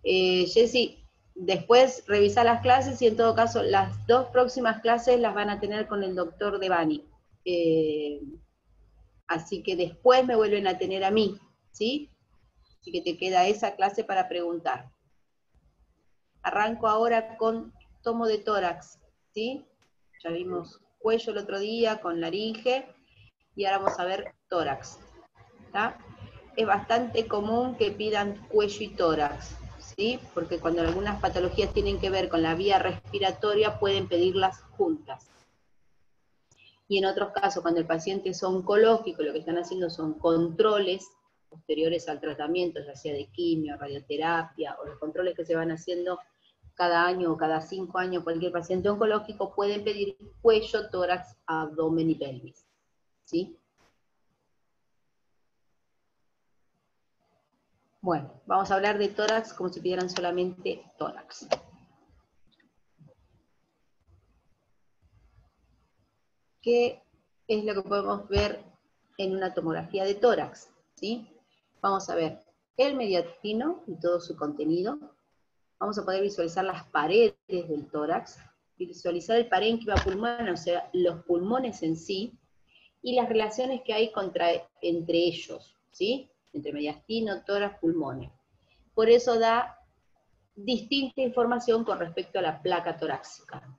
Jessy, después revisa las clases y en todo caso las 2 próximas clases las van a tener con el doctor Devani. Así que después me vuelven a tener a mí, ¿sí? Así que te queda esa clase para preguntar. Arranco ahora con tomo de tórax, ¿sí? Ya vimos cuello el otro día con laringe, y ahora vamos a ver tórax, ¿tá? Es bastante común que pidan cuello y tórax, ¿sí? Porque cuando algunas patologías tienen que ver con la vía respiratoria, pueden pedirlas juntas. Y en otros casos, cuando el paciente es oncológico, lo que están haciendo son controles posteriores al tratamiento, ya sea de quimio, radioterapia, o los controles que se van haciendo cada año o cada 5 años, cualquier paciente oncológico, pueden pedir cuello, tórax, abdomen y pelvis, ¿sí? Bueno, vamos a hablar de tórax como si pidieran solamente tórax. ¿Qué es lo que podemos ver en una tomografía de tórax? ¿Sí? Vamos a ver el mediastino y todo su contenido. Vamos a poder visualizar las paredes del tórax, visualizar el parénquima pulmonar, o sea, los pulmones en sí, y las relaciones que hay entre ellos, ¿sí? Entre mediastino, tórax, pulmones. Por eso da distinta información con respecto a la placa torácica.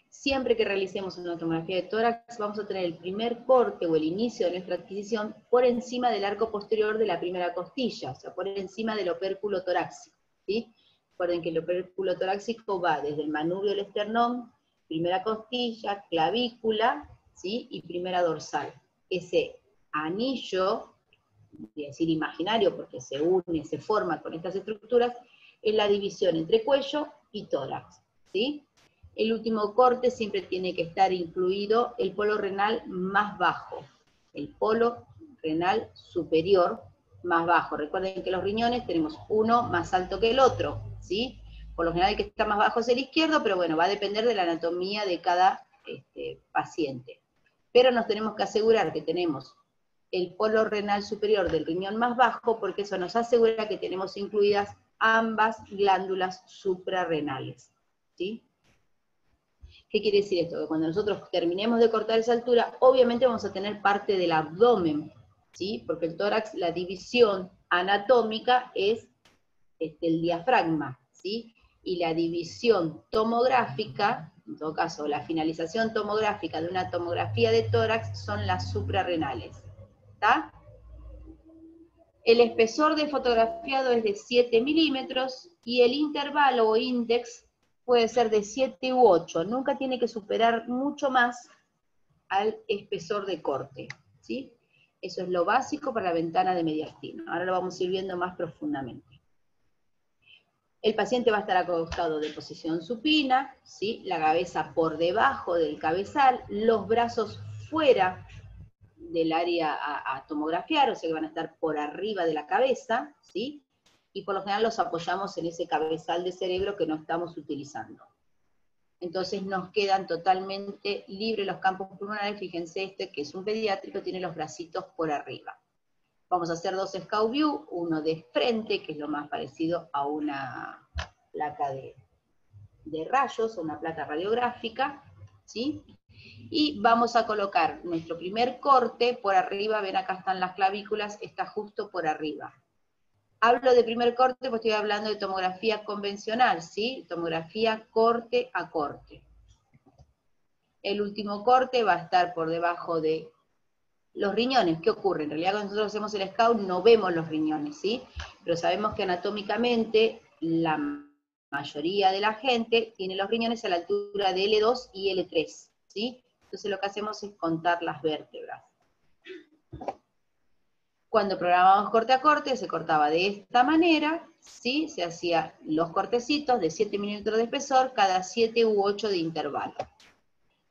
Siempre que realicemos una tomografía de tórax, vamos a tener el primer corte o el inicio de nuestra adquisición por encima del arco posterior de la primera costilla, o sea, por encima del opérculo torácico, ¿sí? Recuerden que el opérculo torácico va desde el manubrio del esternón, primera costilla, clavícula, ¿sí? Y primera dorsal. Ese anillo, voy a decir imaginario porque se une, se forma con estas estructuras, es la división entre cuello y tórax, ¿sí? El último corte siempre tiene que estar incluido el polo renal más bajo, el polo renal superior más bajo. Recuerden que los riñones tenemos uno más alto que el otro, ¿sí? Por lo general el que está más bajo es el izquierdo, pero bueno, va a depender de la anatomía de cada paciente. Pero nos tenemos que asegurar que tenemos el polo renal superior del riñón más bajo, porque eso nos asegura que tenemos incluidas ambas glándulas suprarrenales, ¿sí? ¿Qué quiere decir esto? Que cuando nosotros terminemos de cortar esa altura, obviamente vamos a tener parte del abdomen, ¿sí? Porque el tórax, la división anatómica es el diafragma, ¿sí? Y la división tomográfica, en todo caso, la finalización tomográfica de una tomografía de tórax son las suprarrenales, ¿está? El espesor de fotografiado es de 7 milímetros y el intervalo o índex puede ser de 7 u 8, nunca tiene que superar mucho más al espesor de corte, ¿sí? Eso es lo básico para la ventana de mediastino. Ahora lo vamos a ir viendo más profundamente. El paciente va a estar acostado de posición supina, ¿sí? La cabeza por debajo del cabezal, los brazos fuera del área a tomografiar, o sea que van a estar por arriba de la cabeza, ¿sí? Y por lo general los apoyamos en ese cabezal de cerebro que no estamos utilizando. Entonces nos quedan totalmente libres los campos pulmonares. Fíjense que es un pediátrico, tiene los bracitos por arriba. Vamos a hacer 2 scout view, uno de frente, que es lo más parecido a una placa de rayos, o una placa radiográfica, ¿sí? Y vamos a colocar nuestro primer corte por arriba, ven acá están las clavículas, está justo por arriba. Hablo de primer corte porque estoy hablando de tomografía convencional, ¿sí? Tomografía corte a corte. El último corte va a estar por debajo de los riñones. ¿Qué ocurre? En realidad cuando nosotros hacemos el scout no vemos los riñones, ¿sí? Pero sabemos que anatómicamente la mayoría de la gente tiene los riñones a la altura de L2 y L3, ¿sí? Entonces lo que hacemos es contar las vértebras. Cuando programábamos corte a corte, se cortaba de esta manera, ¿sí? Se hacía los cortecitos de 7 milímetros de espesor, cada 7 u 8 de intervalo.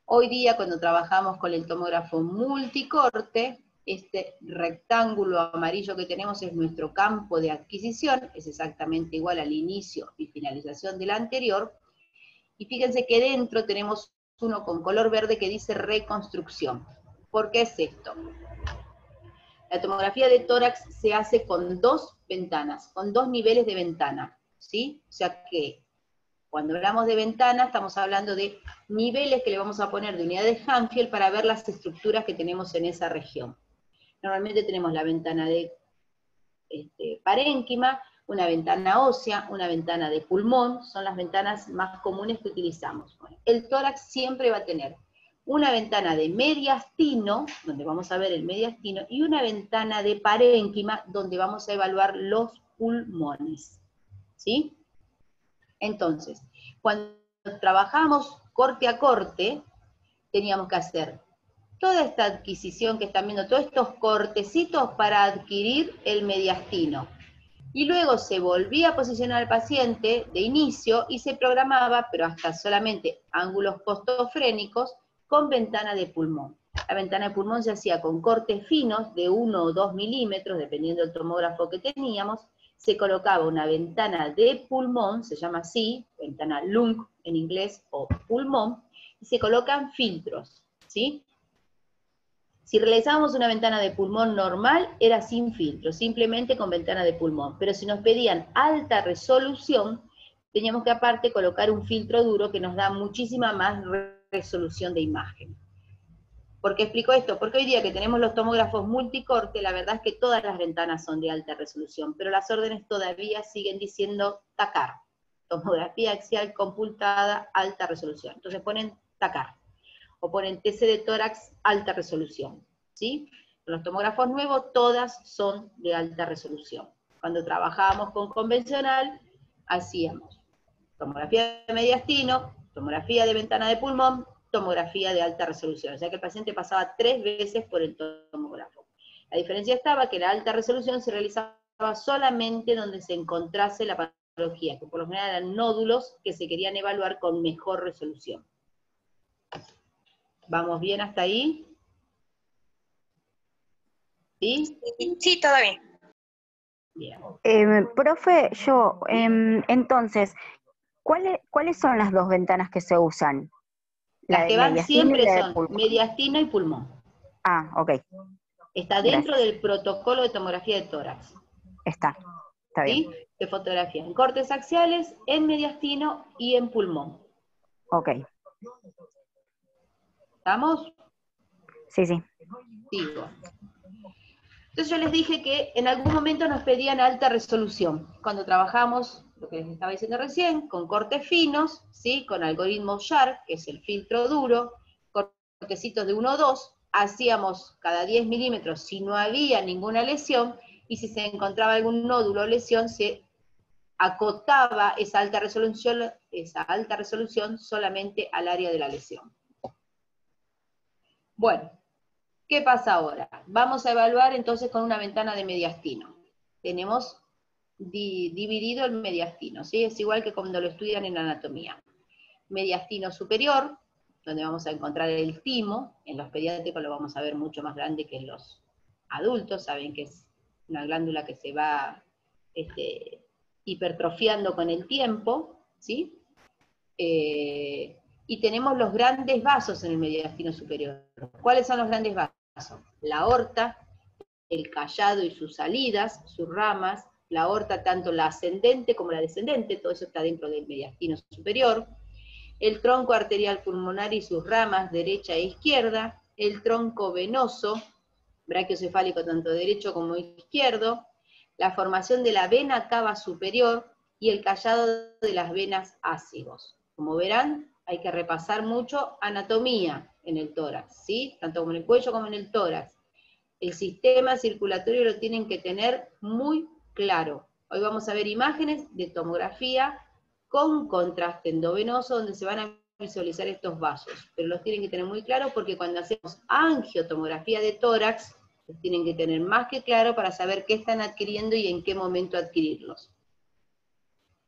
Hoy día, cuando trabajamos con el tomógrafo multicorte, este rectángulo amarillo que tenemos es nuestro campo de adquisición, es exactamente igual al inicio y finalización del anterior, y fíjense que dentro tenemos uno con color verde que dice reconstrucción. ¿Por qué es esto? La tomografía de tórax se hace con 2 ventanas, con 2 niveles de ventana, ¿sí? O sea que cuando hablamos de ventana estamos hablando de niveles que le vamos a poner de unidades Hanfield para ver las estructuras que tenemos en esa región. Normalmente tenemos la ventana de parénquima, una ventana ósea, una ventana de pulmón, son las ventanas más comunes que utilizamos. Bueno, el tórax siempre va a tener una ventana de mediastino, donde vamos a ver el mediastino, y una ventana de parénquima, donde vamos a evaluar los pulmones. ¿Sí? Entonces, cuando trabajamos corte a corte, teníamos que hacer toda esta adquisición que están viendo, todos estos cortecitos para adquirir el mediastino. Y luego se volvía a posicionar al paciente de inicio y se programaba, pero hasta solamente ángulos postofrénicos, con ventana de pulmón. La ventana de pulmón se hacía con cortes finos de 1 o 2 milímetros, dependiendo del tomógrafo que teníamos. Se colocaba una ventana de pulmón, se llama así, ventana lung en inglés, o pulmón, y se colocan filtros, ¿sí? Si realizábamos una ventana de pulmón normal, era sin filtro, simplemente con ventana de pulmón. Pero si nos pedían alta resolución, teníamos que aparte colocar un filtro duro que nos da muchísima más resolución de imagen. ¿Por qué explico esto? Porque hoy día que tenemos los tomógrafos multicorte, la verdad es que todas las ventanas son de alta resolución, pero las órdenes todavía siguen diciendo TACAR, tomografía axial computada, alta resolución. Entonces ponen TACAR, o ponen TC de tórax, alta resolución, ¿sí? Los tomógrafos nuevos, todas son de alta resolución. Cuando trabajábamos con convencional, hacíamos tomografía de mediastino, tomografía de ventana de pulmón, tomografía de alta resolución. O sea que el paciente pasaba 3 veces por el tomógrafo. La diferencia estaba que la alta resolución se realizaba solamente donde se encontrase la patología, que por lo general eran nódulos que se querían evaluar con mejor resolución. ¿Vamos bien hasta ahí? ¿Sí? Sí, todo bien. Bien. Profe, entonces, ¿cuáles son las 2 ventanas que se usan? Las que van siempre son pulmón. mediastino y pulmón. Ah, ok. Está dentro del protocolo de tomografía de tórax. Está ¿Sí? bien. Se fotografían en cortes axiales, en mediastino y en pulmón. Ok. ¿Estamos? Sí. Sigo. Entonces yo les dije que en algún momento nos pedían alta resolución. Cuando trabajamos, lo que les estaba diciendo recién, con cortes finos, ¿sí? Con algoritmo Sharp, que es el filtro duro, cortecitos de 1 o 2, hacíamos cada 10 milímetros si no había ninguna lesión, y si se encontraba algún nódulo o lesión, se acotaba esa alta resolución solamente al área de la lesión. Bueno, ¿qué pasa ahora? Vamos a evaluar entonces con una ventana de mediastino. Tenemos dividido el mediastino, ¿sí? Es igual que cuando lo estudian en anatomía. Mediastino superior, donde vamos a encontrar el timo, en los pediátricos lo vamos a ver mucho más grande que en los adultos, saben que es una glándula que se va hipertrofiando con el tiempo, ¿sí? Y tenemos los grandes vasos en el mediastino superior. ¿Cuáles son los grandes vasos? La aorta, el callado y sus salidas, sus ramas, la aorta tanto la ascendente como la descendente, todo eso está dentro del mediastino superior, el tronco arterial pulmonar y sus ramas, derecha e izquierda, el tronco venoso, brachiocefálico tanto derecho como izquierdo, la formación de la vena cava superior y el callado de las venas ácigos. Como verán, hay que repasar mucho anatomía en el tórax, ¿sí? Tanto como en el cuello como en el tórax. El sistema circulatorio lo tienen que tener muy claro. Hoy vamos a ver imágenes de tomografía con contraste endovenoso donde se van a visualizar estos vasos, pero los tienen que tener muy claro porque cuando hacemos angiotomografía de tórax, los tienen que tener más que claro para saber qué están adquiriendo y en qué momento adquirirlos.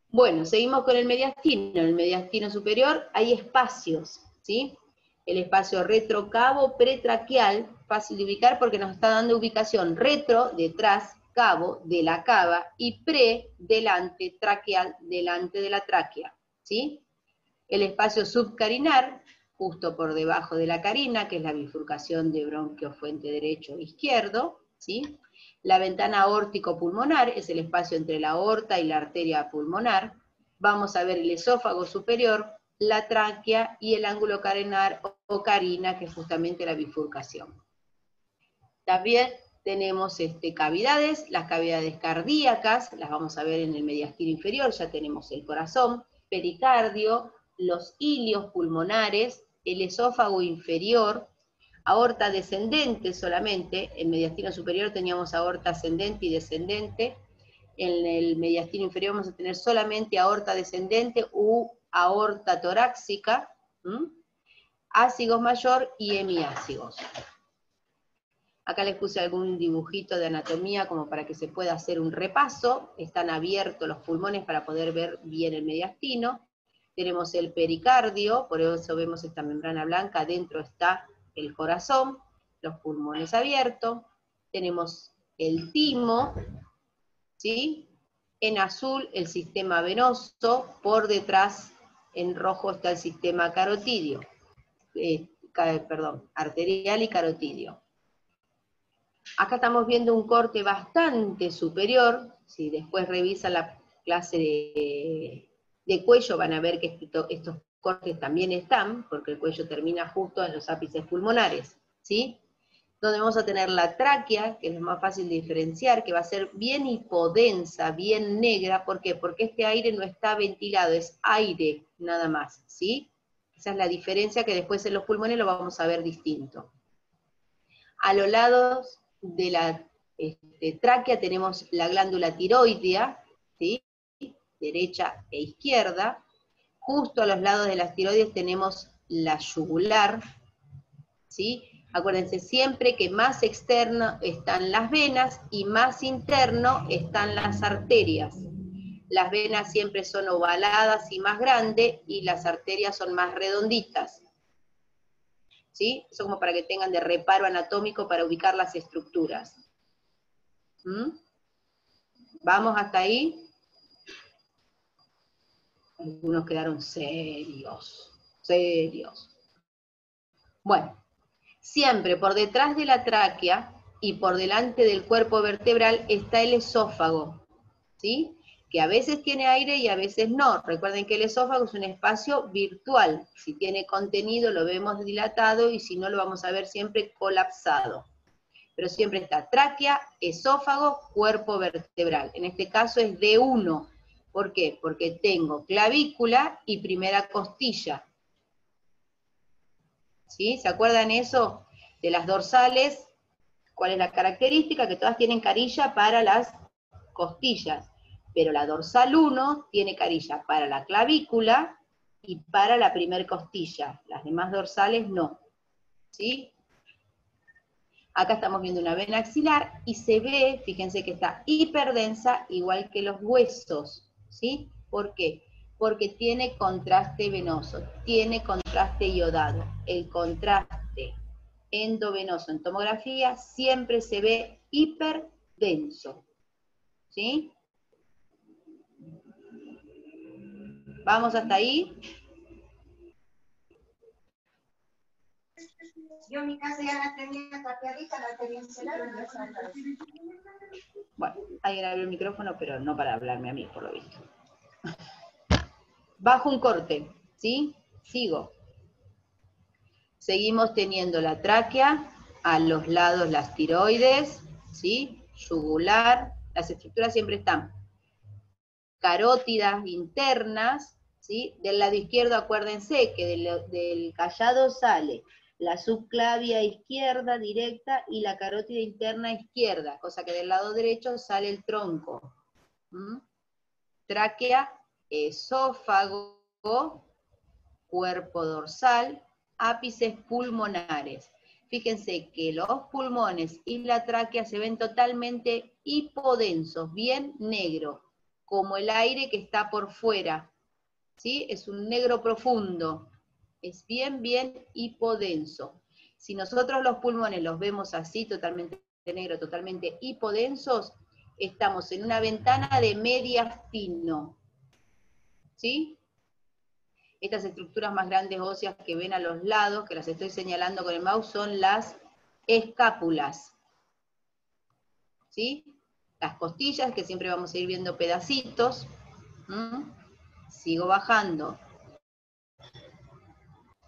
Bueno, seguimos con el mediastino. En el mediastino superior hay espacios, ¿sí? El espacio retrocavo pretraquial, fácil de ubicar porque nos está dando ubicación retro, detrás, cabo, de la cava, y pre, delante, traqueal, delante de la tráquea, ¿sí? El espacio subcarinar, justo por debajo de la carina, que es la bifurcación de bronquio fuente derecho e izquierdo, ¿sí? La ventana aórtico-pulmonar es el espacio entre la aorta y la arteria pulmonar. Vamos a ver el esófago superior, la tráquea y el ángulo carenar o carina, que es justamente la bifurcación. También tenemos cavidades, las cavidades cardíacas, las vamos a ver en el mediastino inferior, ya tenemos el corazón, pericardio, los ilios pulmonares, el esófago inferior, aorta descendente solamente, en mediastino superior teníamos aorta ascendente y descendente, en el mediastino inferior vamos a tener solamente aorta descendente u aorta torácica, ácigos mayor y hemiácigos. Acá les puse algún dibujito de anatomía como para que se pueda hacer un repaso. Están abiertos los pulmones para poder ver bien el mediastino. Tenemos el pericardio, por eso vemos esta membrana blanca, adentro está el corazón, los pulmones abiertos. Tenemos el timo, ¿sí? En azul el sistema venoso, por detrás en rojo está el sistema carotidio, arterial y carotidio. Acá estamos viendo un corte bastante superior, si después revisan la clase de cuello van a ver que estos cortes también están, porque el cuello termina justo en los ápices pulmonares, ¿sí? Donde vamos a tener la tráquea, que es lo más fácil de diferenciar, que va a ser bien hipodensa, bien negra. ¿Por qué? Porque este aire no está ventilado, es aire nada más, ¿sí? Esa es la diferencia que después en los pulmones lo vamos a ver distinto. A los lados de la tráquea tenemos la glándula tiroidea, ¿sí? Derecha e izquierda. Justo a los lados de las tiroides tenemos la yugular, ¿sí? Acuérdense siempre que más externo están las venas y más interno están las arterias. Las venas siempre son ovaladas y más grandes, y las arterias son más redonditas. ¿Sí? Eso como para que tengan de reparo anatómico para ubicar las estructuras. ¿Vamos hasta ahí? Algunos quedaron serios, serios. Bueno, siempre por detrás de la tráquea y por delante del cuerpo vertebral está el esófago, ¿sí? Que a veces tiene aire y a veces no. Recuerden que el esófago es un espacio virtual. Si tiene contenido lo vemos dilatado y si no lo vamos a ver siempre colapsado. Pero siempre está tráquea, esófago, cuerpo vertebral. En este caso es D1. ¿Por qué? Porque tengo clavícula y primera costilla. ¿Sí? ¿Se acuerdan eso? De las dorsales, ¿cuál es la característica? Que todas tienen carilla para las costillas. Pero la dorsal 1 tiene carilla para la clavícula y para la primer costilla. Las demás dorsales no. ¿Sí? Acá estamos viendo una vena axilar y se ve, fíjense que está hiperdensa, igual que los huesos, ¿sí? ¿Por qué? Porque tiene contraste venoso, tiene contraste iodado. El contraste endovenoso en tomografía siempre se ve hiperdenso, ¿sí? ¿Vamos hasta ahí? Yo en mi casa ya la tenía tapiadita, la tenía encerrada. Bueno, alguien abrió el micrófono, pero no para hablarme a mí, por lo visto. Bajo un corte, ¿sí? Sigo. Seguimos teniendo la tráquea, a los lados las tiroides, ¿sí? Yugular, las estructuras siempre están carótidas internas, ¿sí? Del lado izquierdo acuérdense que del callado sale la subclavia izquierda directa y la carótida interna izquierda, cosa que del lado derecho sale el tronco. Tráquea, esófago, cuerpo dorsal, ápices pulmonares. Fíjense que los pulmones y la tráquea se ven totalmente hipodensos, bien negro, como el aire que está por fuera, ¿sí? Es un negro profundo, es bien, bien hipodenso. Si nosotros los pulmones los vemos así, totalmente negro, totalmente hipodensos, estamos en una ventana de mediastino, ¿sí? Estas estructuras más grandes óseas que ven a los lados, que las estoy señalando con el mouse, son las escápulas. ¿sí? Las costillas, que siempre vamos a ir viendo pedacitos. Sigo bajando.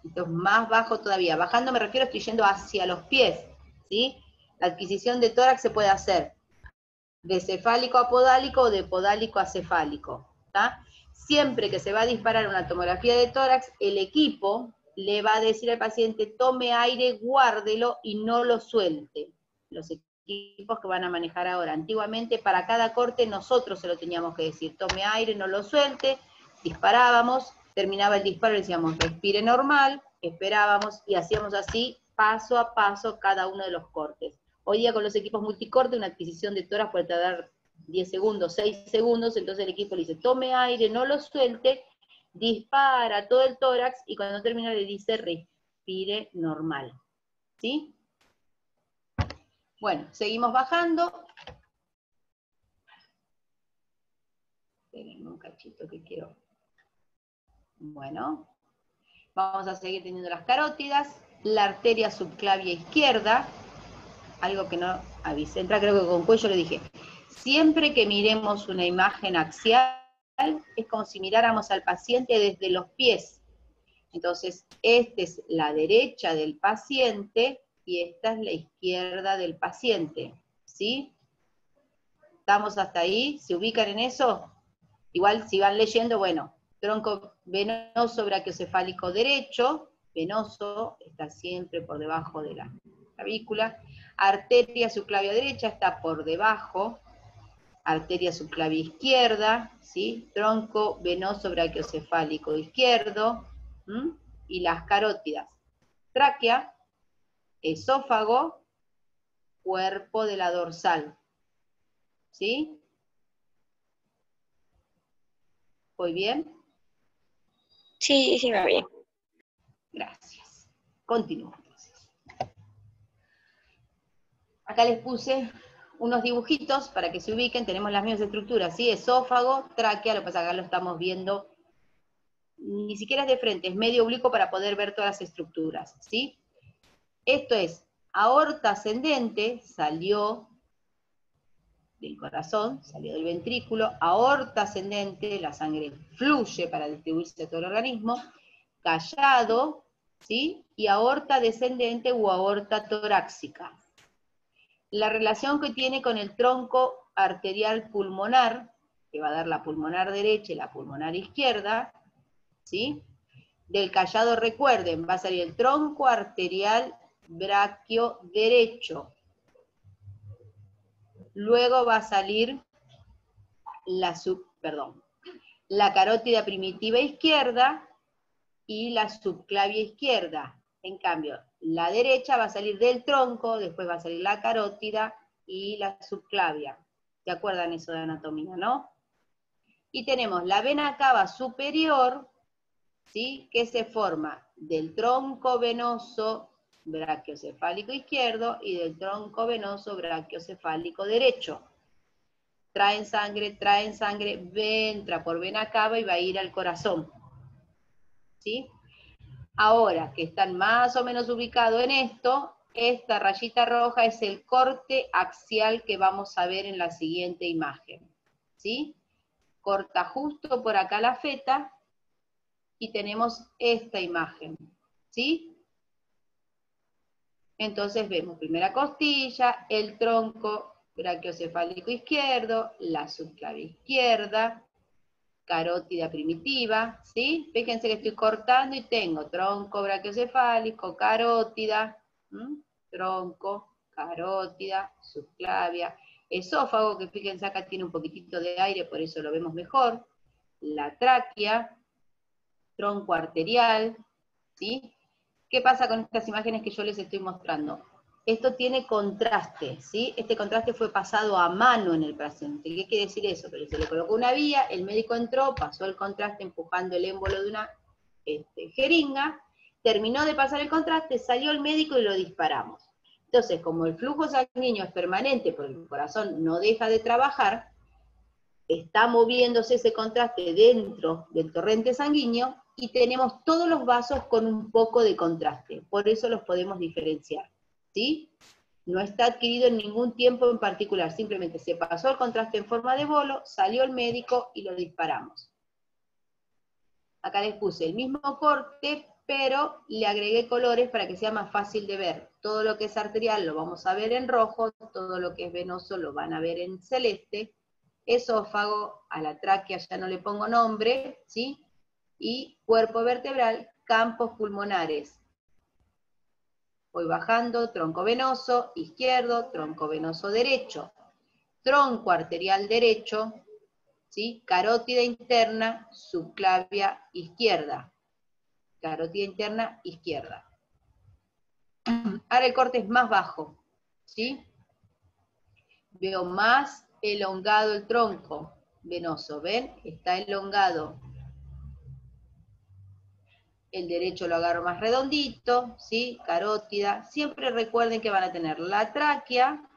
Entonces, más bajo todavía. Bajando me refiero, estoy yendo hacia los pies, ¿sí? La adquisición de tórax se puede hacer de cefálico a podálico o de podálico a cefálico, ¿tá? Siempre que se va a disparar una tomografía de tórax, el equipo le va a decir al paciente, tome aire, guárdelo y no lo suelte. Los equipos que van a manejar ahora. Antiguamente, para cada corte, nosotros se lo teníamos que decir, tome aire, no lo suelte, disparábamos, terminaba el disparo y decíamos, respire normal, esperábamos y hacíamos así, paso a paso, cada uno de los cortes. Hoy día con los equipos multicorte, una adquisición de tórax puede tardar 10 segundos, 6 segundos, entonces el equipo le dice, tome aire, no lo suelte, dispara todo el tórax, y cuando termina le dice, respire normal. ¿Sí? Bueno, seguimos bajando. Tenemos un cachito que quiero. Bueno, vamos a seguir teniendo las carótidas, la arteria subclavia izquierda, algo que no avisé, creo que con cuello le dije, siempre que miremos una imagen axial, es como si miráramos al paciente desde los pies. Entonces, esta es la derecha del paciente y esta es la izquierda del paciente, ¿sí? ¿Estamos hasta ahí? ¿Se ubican en eso? Igual, si van leyendo, bueno, tronco venoso brachiocefálico derecho, venoso, está siempre por debajo de la clavícula. Arteria subclavia derecha está por debajo, arteria subclavia izquierda, ¿sí? Tronco venoso brachiocefálico izquierdo, y las carótidas. Tráquea, esófago, cuerpo de la dorsal, ¿sí? ¿Voy bien? Sí, sí, va bien. Gracias. Continúo entonces. Acá les puse unos dibujitos para que se ubiquen, tenemos las mismas estructuras, ¿sí? Esófago, tráquea, lo que pasa acá lo estamos viendo, ni siquiera es de frente, es medio oblicuo para poder ver todas las estructuras, ¿sí? Esto es, aorta ascendente, salió del corazón, salió del ventrículo, aorta ascendente, la sangre fluye para distribuirse a todo el organismo, callado, ¿sí? Y aorta descendente o aorta torácica. La relación que tiene con el tronco arterial pulmonar, que va a dar la pulmonar derecha y la pulmonar izquierda, ¿sí? Del callado, recuerden, va a salir el tronco arterial braquio derecho. Luego va a salir la carótida primitiva izquierda y la subclavia izquierda. En cambio, la derecha va a salir del tronco, después va a salir la carótida y la subclavia. ¿Se acuerdan eso de anatomía, no? Y tenemos la vena cava superior, ¿sí? Que se forma del tronco venoso brachiocefálico izquierdo y del tronco venoso brachiocefálico derecho. Traen sangre, entra por vena cava y va a ir al corazón. ¿Sí? Ahora que están más o menos ubicados en esto, esta rayita roja es el corte axial que vamos a ver en la siguiente imagen. ¿Sí? Corta justo por acá la feta y tenemos esta imagen. ¿Sí? Entonces vemos primera costilla, el tronco brachiocefálico izquierdo, la subclavia izquierda, carótida primitiva, ¿sí? Fíjense que estoy cortando y tengo tronco brachiocefálico, carótida, tronco, carótida, subclavia, esófago, que fíjense acá tiene un poquitito de aire, por eso lo vemos mejor, la tráquea, tronco arterial, ¿sí? ¿Qué pasa con estas imágenes que yo les estoy mostrando? Esto tiene contraste, ¿sí? Este contraste fue pasado a mano en el paciente. ¿Qué quiere decir eso? Que se le colocó una vía, el médico entró, pasó el contraste empujando el émbolo de una jeringa, terminó de pasar el contraste, salió el médico y lo disparamos. Entonces, como el flujo sanguíneo es permanente, porque el corazón no deja de trabajar, está moviéndose ese contraste dentro del torrente sanguíneo, y tenemos todos los vasos con un poco de contraste, por eso los podemos diferenciar, ¿sí? No está adquirido en ningún tiempo en particular, simplemente se pasó el contraste en forma de bolo, salió el médico y lo disparamos. Acá les puse el mismo corte, pero le agregué colores para que sea más fácil de ver. Todo lo que es arterial lo vamos a ver en rojo, todo lo que es venoso lo van a ver en celeste, esófago, a la tráquea ya no le pongo nombre, ¿sí? Y cuerpo vertebral, campos pulmonares. Voy bajando, tronco venoso, izquierdo, tronco venoso derecho, tronco arterial derecho, ¿sí? Carótida interna, subclavia izquierda. Carótida interna, izquierda. Ahora el corte es más bajo, ¿sí? Veo más elongado el tronco venoso, ¿ven? Está elongado. El derecho lo agarro más redondito, ¿sí? Carótida. Siempre recuerden que van a tener la tráquea,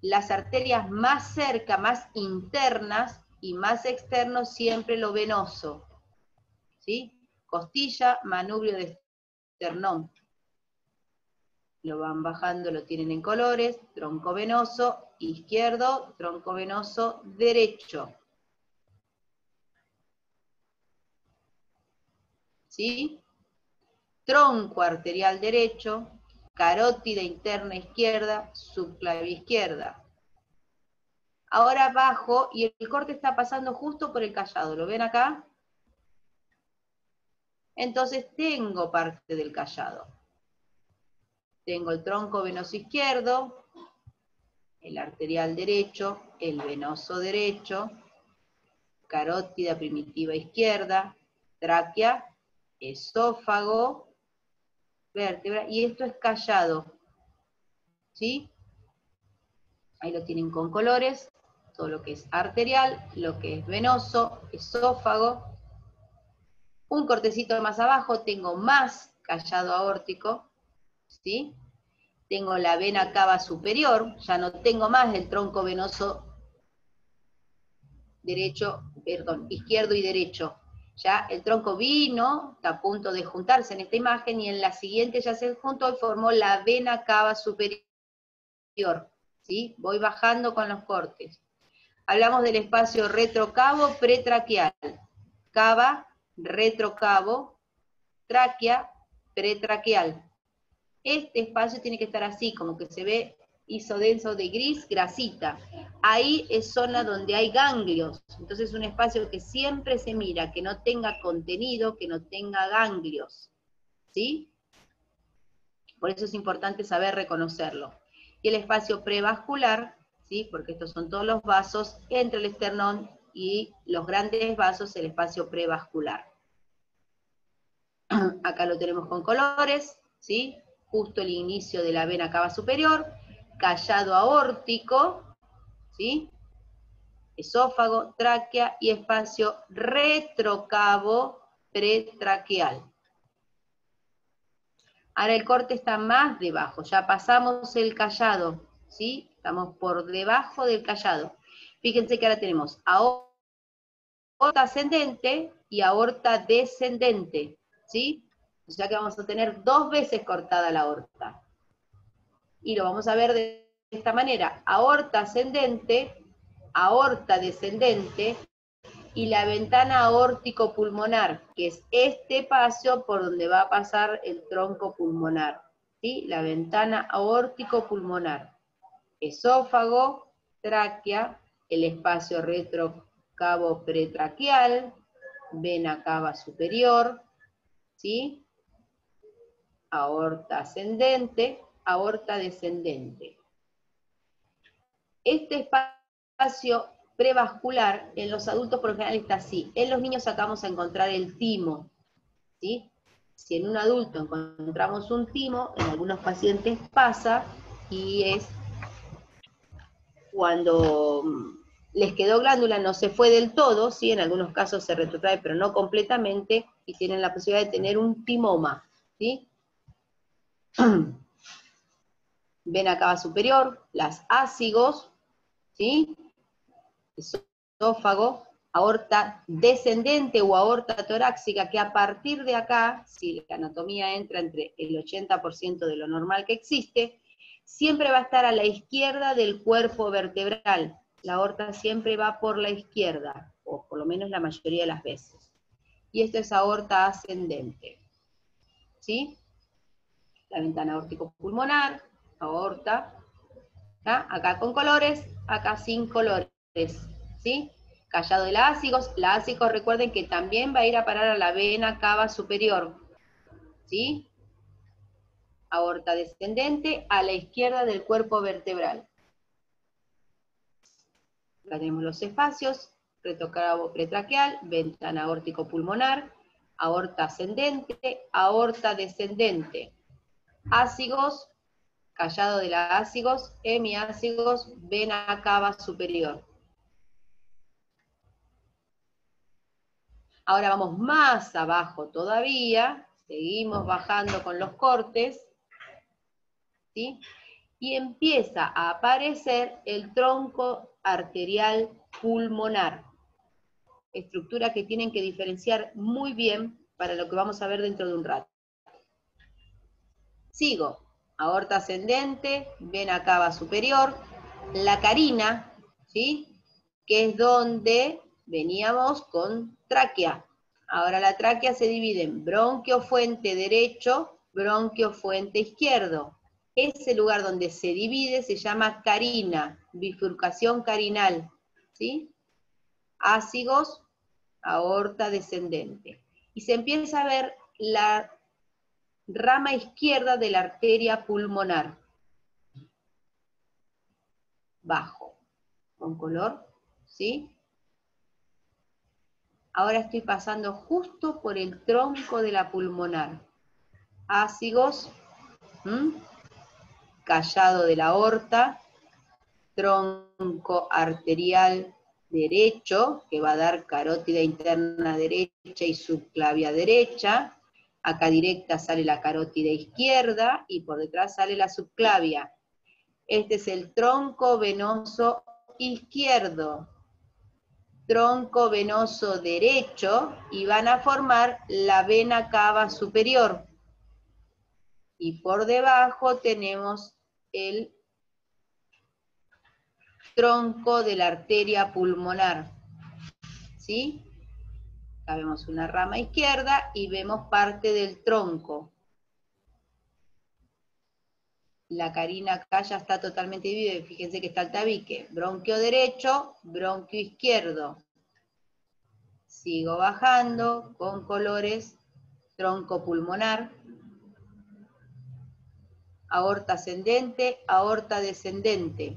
las arterias más cerca, más internas, y más externos siempre lo venoso, ¿sí? Costilla, manubrio de esternón. Lo van bajando, lo tienen en colores, tronco venoso, izquierdo, tronco venoso, derecho. ¿Sí? Tronco arterial derecho, carótida interna izquierda, subclavia izquierda. Ahora bajo y el corte está pasando justo por el callado, ¿lo ven acá? Entonces tengo parte del callado. Tengo el tronco venoso izquierdo, el arterial derecho, el venoso derecho, carótida primitiva izquierda, tráquea, esófago, vértebra, y esto es callado, ¿sí? Ahí lo tienen con colores, todo lo que es arterial, lo que es venoso, esófago. Un cortecito más abajo tengo más callado aórtico, ¿sí? Tengo la vena cava superior, ya no tengo más el tronco venoso derecho, perdón, izquierdo y derecho. Ya el tronco vino, está a punto de juntarse en esta imagen, y en la siguiente ya se juntó y formó la vena cava superior. ¿Sí? Voy bajando con los cortes. Hablamos del espacio retrocavo pretraqueal. Cava, retrocavo, tráquea, pretraqueal. Este espacio tiene que estar así, como que se ve isodenso de gris, grasita. Ahí es zona donde hay ganglios. Entonces es un espacio que siempre se mira, que no tenga contenido, que no tenga ganglios. ¿Sí? Por eso es importante saber reconocerlo. Y el espacio prevascular, ¿sí? Porque estos son todos los vasos entre el esternón y los grandes vasos, el espacio prevascular. Acá lo tenemos con colores, ¿sí? Justo el inicio de la vena cava superior, callado aórtico, ¿sí? Esófago, tráquea y espacio retrocavo pretraqueal. Ahora el corte está más debajo, ya pasamos el callado, ¿sí? Estamos por debajo del callado. Fíjense que ahora tenemos aorta ascendente y aorta descendente, ¿sí? O sea que vamos a tener 2 veces cortada la aorta. Y lo vamos a ver de esta manera: aorta ascendente, aorta descendente, y la ventana aórtico-pulmonar, que es este espacio por donde va a pasar el tronco pulmonar, ¿sí? La ventana aórtico-pulmonar. Esófago, tráquea, el espacio retrocavo pretraqueal, vena cava superior, ¿sí? Aorta ascendente, aorta descendente. Este espacio prevascular en los adultos por lo general está así. En los niños acá vamos a encontrar el timo, ¿sí? Si en un adulto encontramos un timo, en algunos pacientes pasa, y es cuando les quedó glándula, no se fue del todo, ¿sí? En algunos casos se retrotrae, pero no completamente, y tienen la posibilidad de tener un timoma, ¿sí? Vena cava superior, las ácigos, ¿sí? Esófago, aorta descendente o aorta torácica, que a partir de acá, si la anatomía entra entre el 80% de lo normal que existe, siempre va a estar a la izquierda del cuerpo vertebral. La aorta siempre va por la izquierda, o por lo menos la mayoría de las veces. Y esto es aorta ascendente. ¿Sí? La ventana aórtico-pulmonar, aorta, ¿tá? Acá con colores, acá sin colores, ¿sí? Callado de la ácigos recuerden que también va a ir a parar a la vena cava superior, ¿sí? Aorta descendente a la izquierda del cuerpo vertebral. Acá tenemos los espacios, retrocavo pretraqueal, ventana aórtico-pulmonar, aorta ascendente, aorta descendente. Ácigos, callado de la ácigos, hemiácigos, vena cava superior. Ahora vamos más abajo todavía, seguimos bajando con los cortes, ¿sí? Y empieza a aparecer el tronco arterial pulmonar. Estructura que tienen que diferenciar muy bien para lo que vamos a ver dentro de un rato. Sigo. Aorta ascendente, vena cava superior, la carina, ¿sí? Que es donde veníamos con tráquea. Ahora la tráquea se divide en bronquio fuente derecho, bronquio fuente izquierdo. Ese lugar donde se divide se llama carina, bifurcación carinal, ¿sí? Ácigos, aorta descendente. Y se empieza a ver la rama izquierda de la arteria pulmonar. Bajo, con color, ¿sí? Ahora estoy pasando justo por el tronco de la pulmonar. Ácigos, callado de la aorta, tronco arterial derecho, que va a dar carótida interna derecha y subclavia derecha. Acá directa sale la carótida izquierda y por detrás sale la subclavia. Este es el tronco venoso izquierdo, tronco venoso derecho, y van a formar la vena cava superior. Y por debajo tenemos el tronco de la arteria pulmonar, ¿sí? Acá vemos una rama izquierda y vemos parte del tronco. La carina acá ya está totalmente dividida, fíjense que está el tabique, bronquio derecho, bronquio izquierdo. Sigo bajando con colores, tronco pulmonar, aorta ascendente, aorta descendente,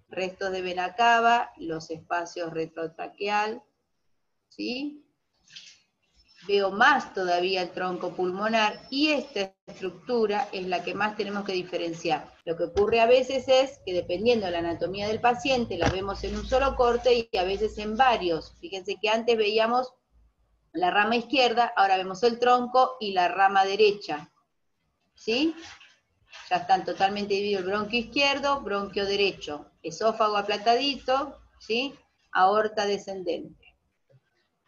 restos de vena cava, los espacios retrotraqueal, ¿sí? Veo más todavía el tronco pulmonar, y esta estructura es la que más tenemos que diferenciar. Lo que ocurre a veces es que dependiendo de la anatomía del paciente, la vemos en un solo corte y a veces en varios. Fíjense que antes veíamos la rama izquierda, ahora vemos el tronco y la rama derecha, ¿sí? Ya están totalmente divididos el bronquio izquierdo, bronquio derecho, esófago aplatadito, ¿sí? Aorta descendente.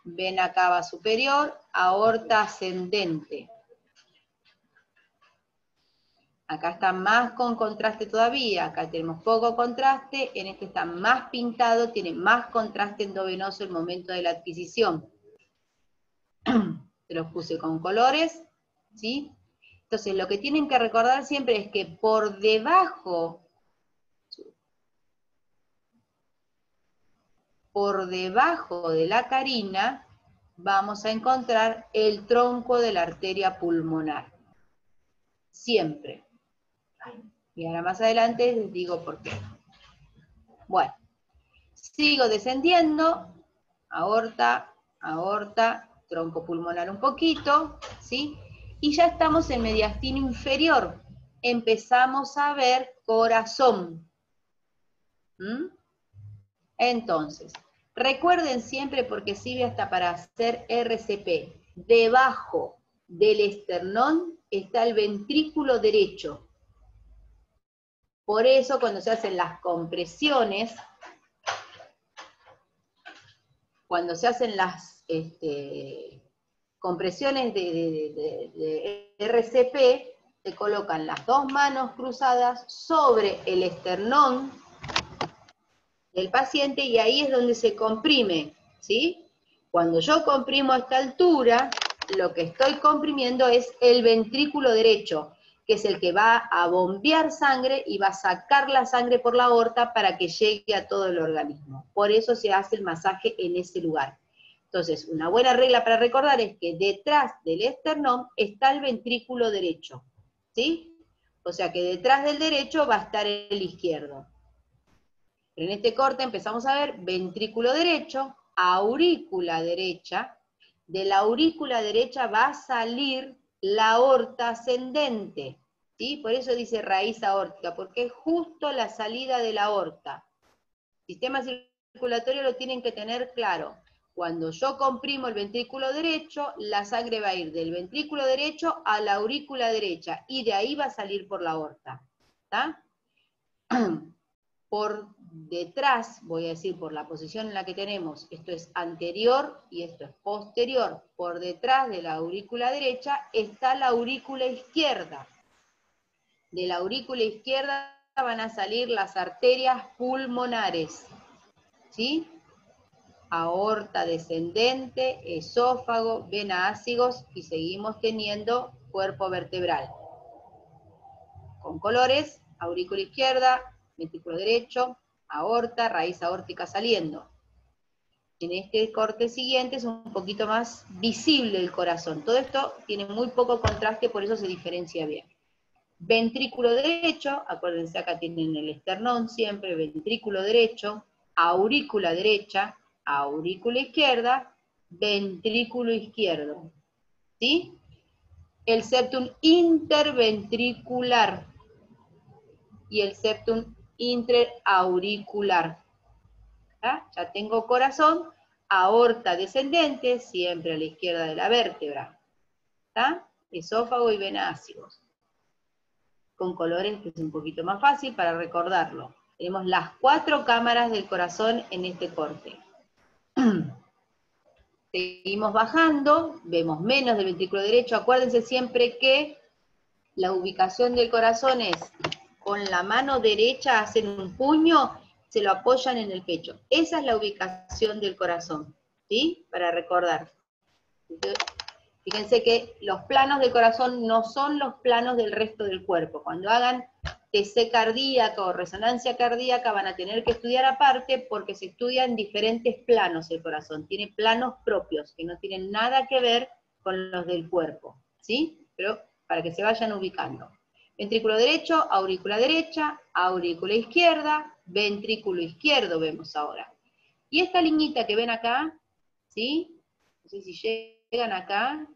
Vena cava superior, aorta ascendente. Acá está más con contraste todavía, acá tenemos poco contraste, en este está más pintado, tiene más contraste endovenoso el momento de la adquisición. Se los puse con colores, ¿sí? Entonces lo que tienen que recordar siempre es que por debajo de la carina vamos a encontrar el tronco de la arteria pulmonar. Siempre. Y ahora más adelante les digo por qué. Bueno, sigo descendiendo, aorta, aorta, tronco pulmonar un poquito, ¿sí? Y ya estamos en mediastino inferior. Empezamos a ver corazón. Entonces, recuerden siempre, porque sirve hasta para hacer RCP, debajo del esternón está el ventrículo derecho. Por eso cuando se hacen las compresiones, cuando se hacen las compresiones de RCP, se colocan las dos manos cruzadas sobre el esternón del paciente y ahí es donde se comprime, ¿sí? Cuando yo comprimo a esta altura, lo que estoy comprimiendo es el ventrículo derecho, que es el que va a bombear sangre y va a sacar la sangre por la aorta para que llegue a todo el organismo. Por eso se hace el masaje en ese lugar. Entonces, una buena regla para recordar es que detrás del esternón está el ventrículo derecho, ¿sí? O sea que detrás del derecho va a estar el izquierdo. Pero en este corte empezamos a ver ventrículo derecho, aurícula derecha. De la aurícula derecha va a salir la aorta ascendente, ¿sí? Por eso dice raíz aórtica, porque es justo la salida de la aorta. Sistema circulatorio lo tienen que tener claro. Cuando yo comprimo el ventrículo derecho, la sangre va a ir del ventrículo derecho a la aurícula derecha, y de ahí va a salir por la aorta, ¿está? Por detrás, voy a decir por la posición en la que tenemos, esto es anterior y esto es posterior, por detrás de la aurícula derecha está la aurícula izquierda. De la aurícula izquierda van a salir las arterias pulmonares, ¿sí? Aorta descendente, esófago, vena ácigos y seguimos teniendo cuerpo vertebral. Con colores, aurícula izquierda, ventrículo derecho, aorta, raíz aórtica saliendo. En este corte siguiente es un poquito más visible el corazón. Todo esto tiene muy poco contraste, por eso se diferencia bien. Ventrículo derecho, acuérdense acá tienen el esternón siempre, ventrículo derecho, aurícula derecha, aurícula izquierda, ventrículo izquierdo. ¿Sí? El septum interventricular y el septum interauricular. ¿Ah? Ya tengo corazón, aorta descendente, siempre a la izquierda de la vértebra. ¿Ah? Esófago y vena ácidos. Con colores que es un poquito más fácil para recordarlo. Tenemos las 4 cámaras del corazón en este corte. Seguimos bajando, vemos menos del ventrículo derecho. Acuérdense siempre que la ubicación del corazón es con la mano derecha hacen un puño, se lo apoyan en el pecho. Esa es la ubicación del corazón, ¿sí? Para recordar. Entonces, fíjense que los planos del corazón no son los planos del resto del cuerpo. Cuando hagan TC cardíaca o resonancia cardíaca van a tener que estudiar aparte porque se estudia en diferentes planos el corazón. Tiene planos propios que no tienen nada que ver con los del cuerpo, ¿sí? Pero para que se vayan ubicando. Ventrículo derecho, aurícula derecha, aurícula izquierda, ventrículo izquierdo vemos ahora. Y esta liñita que ven acá, ¿sí? No sé si llegan acá,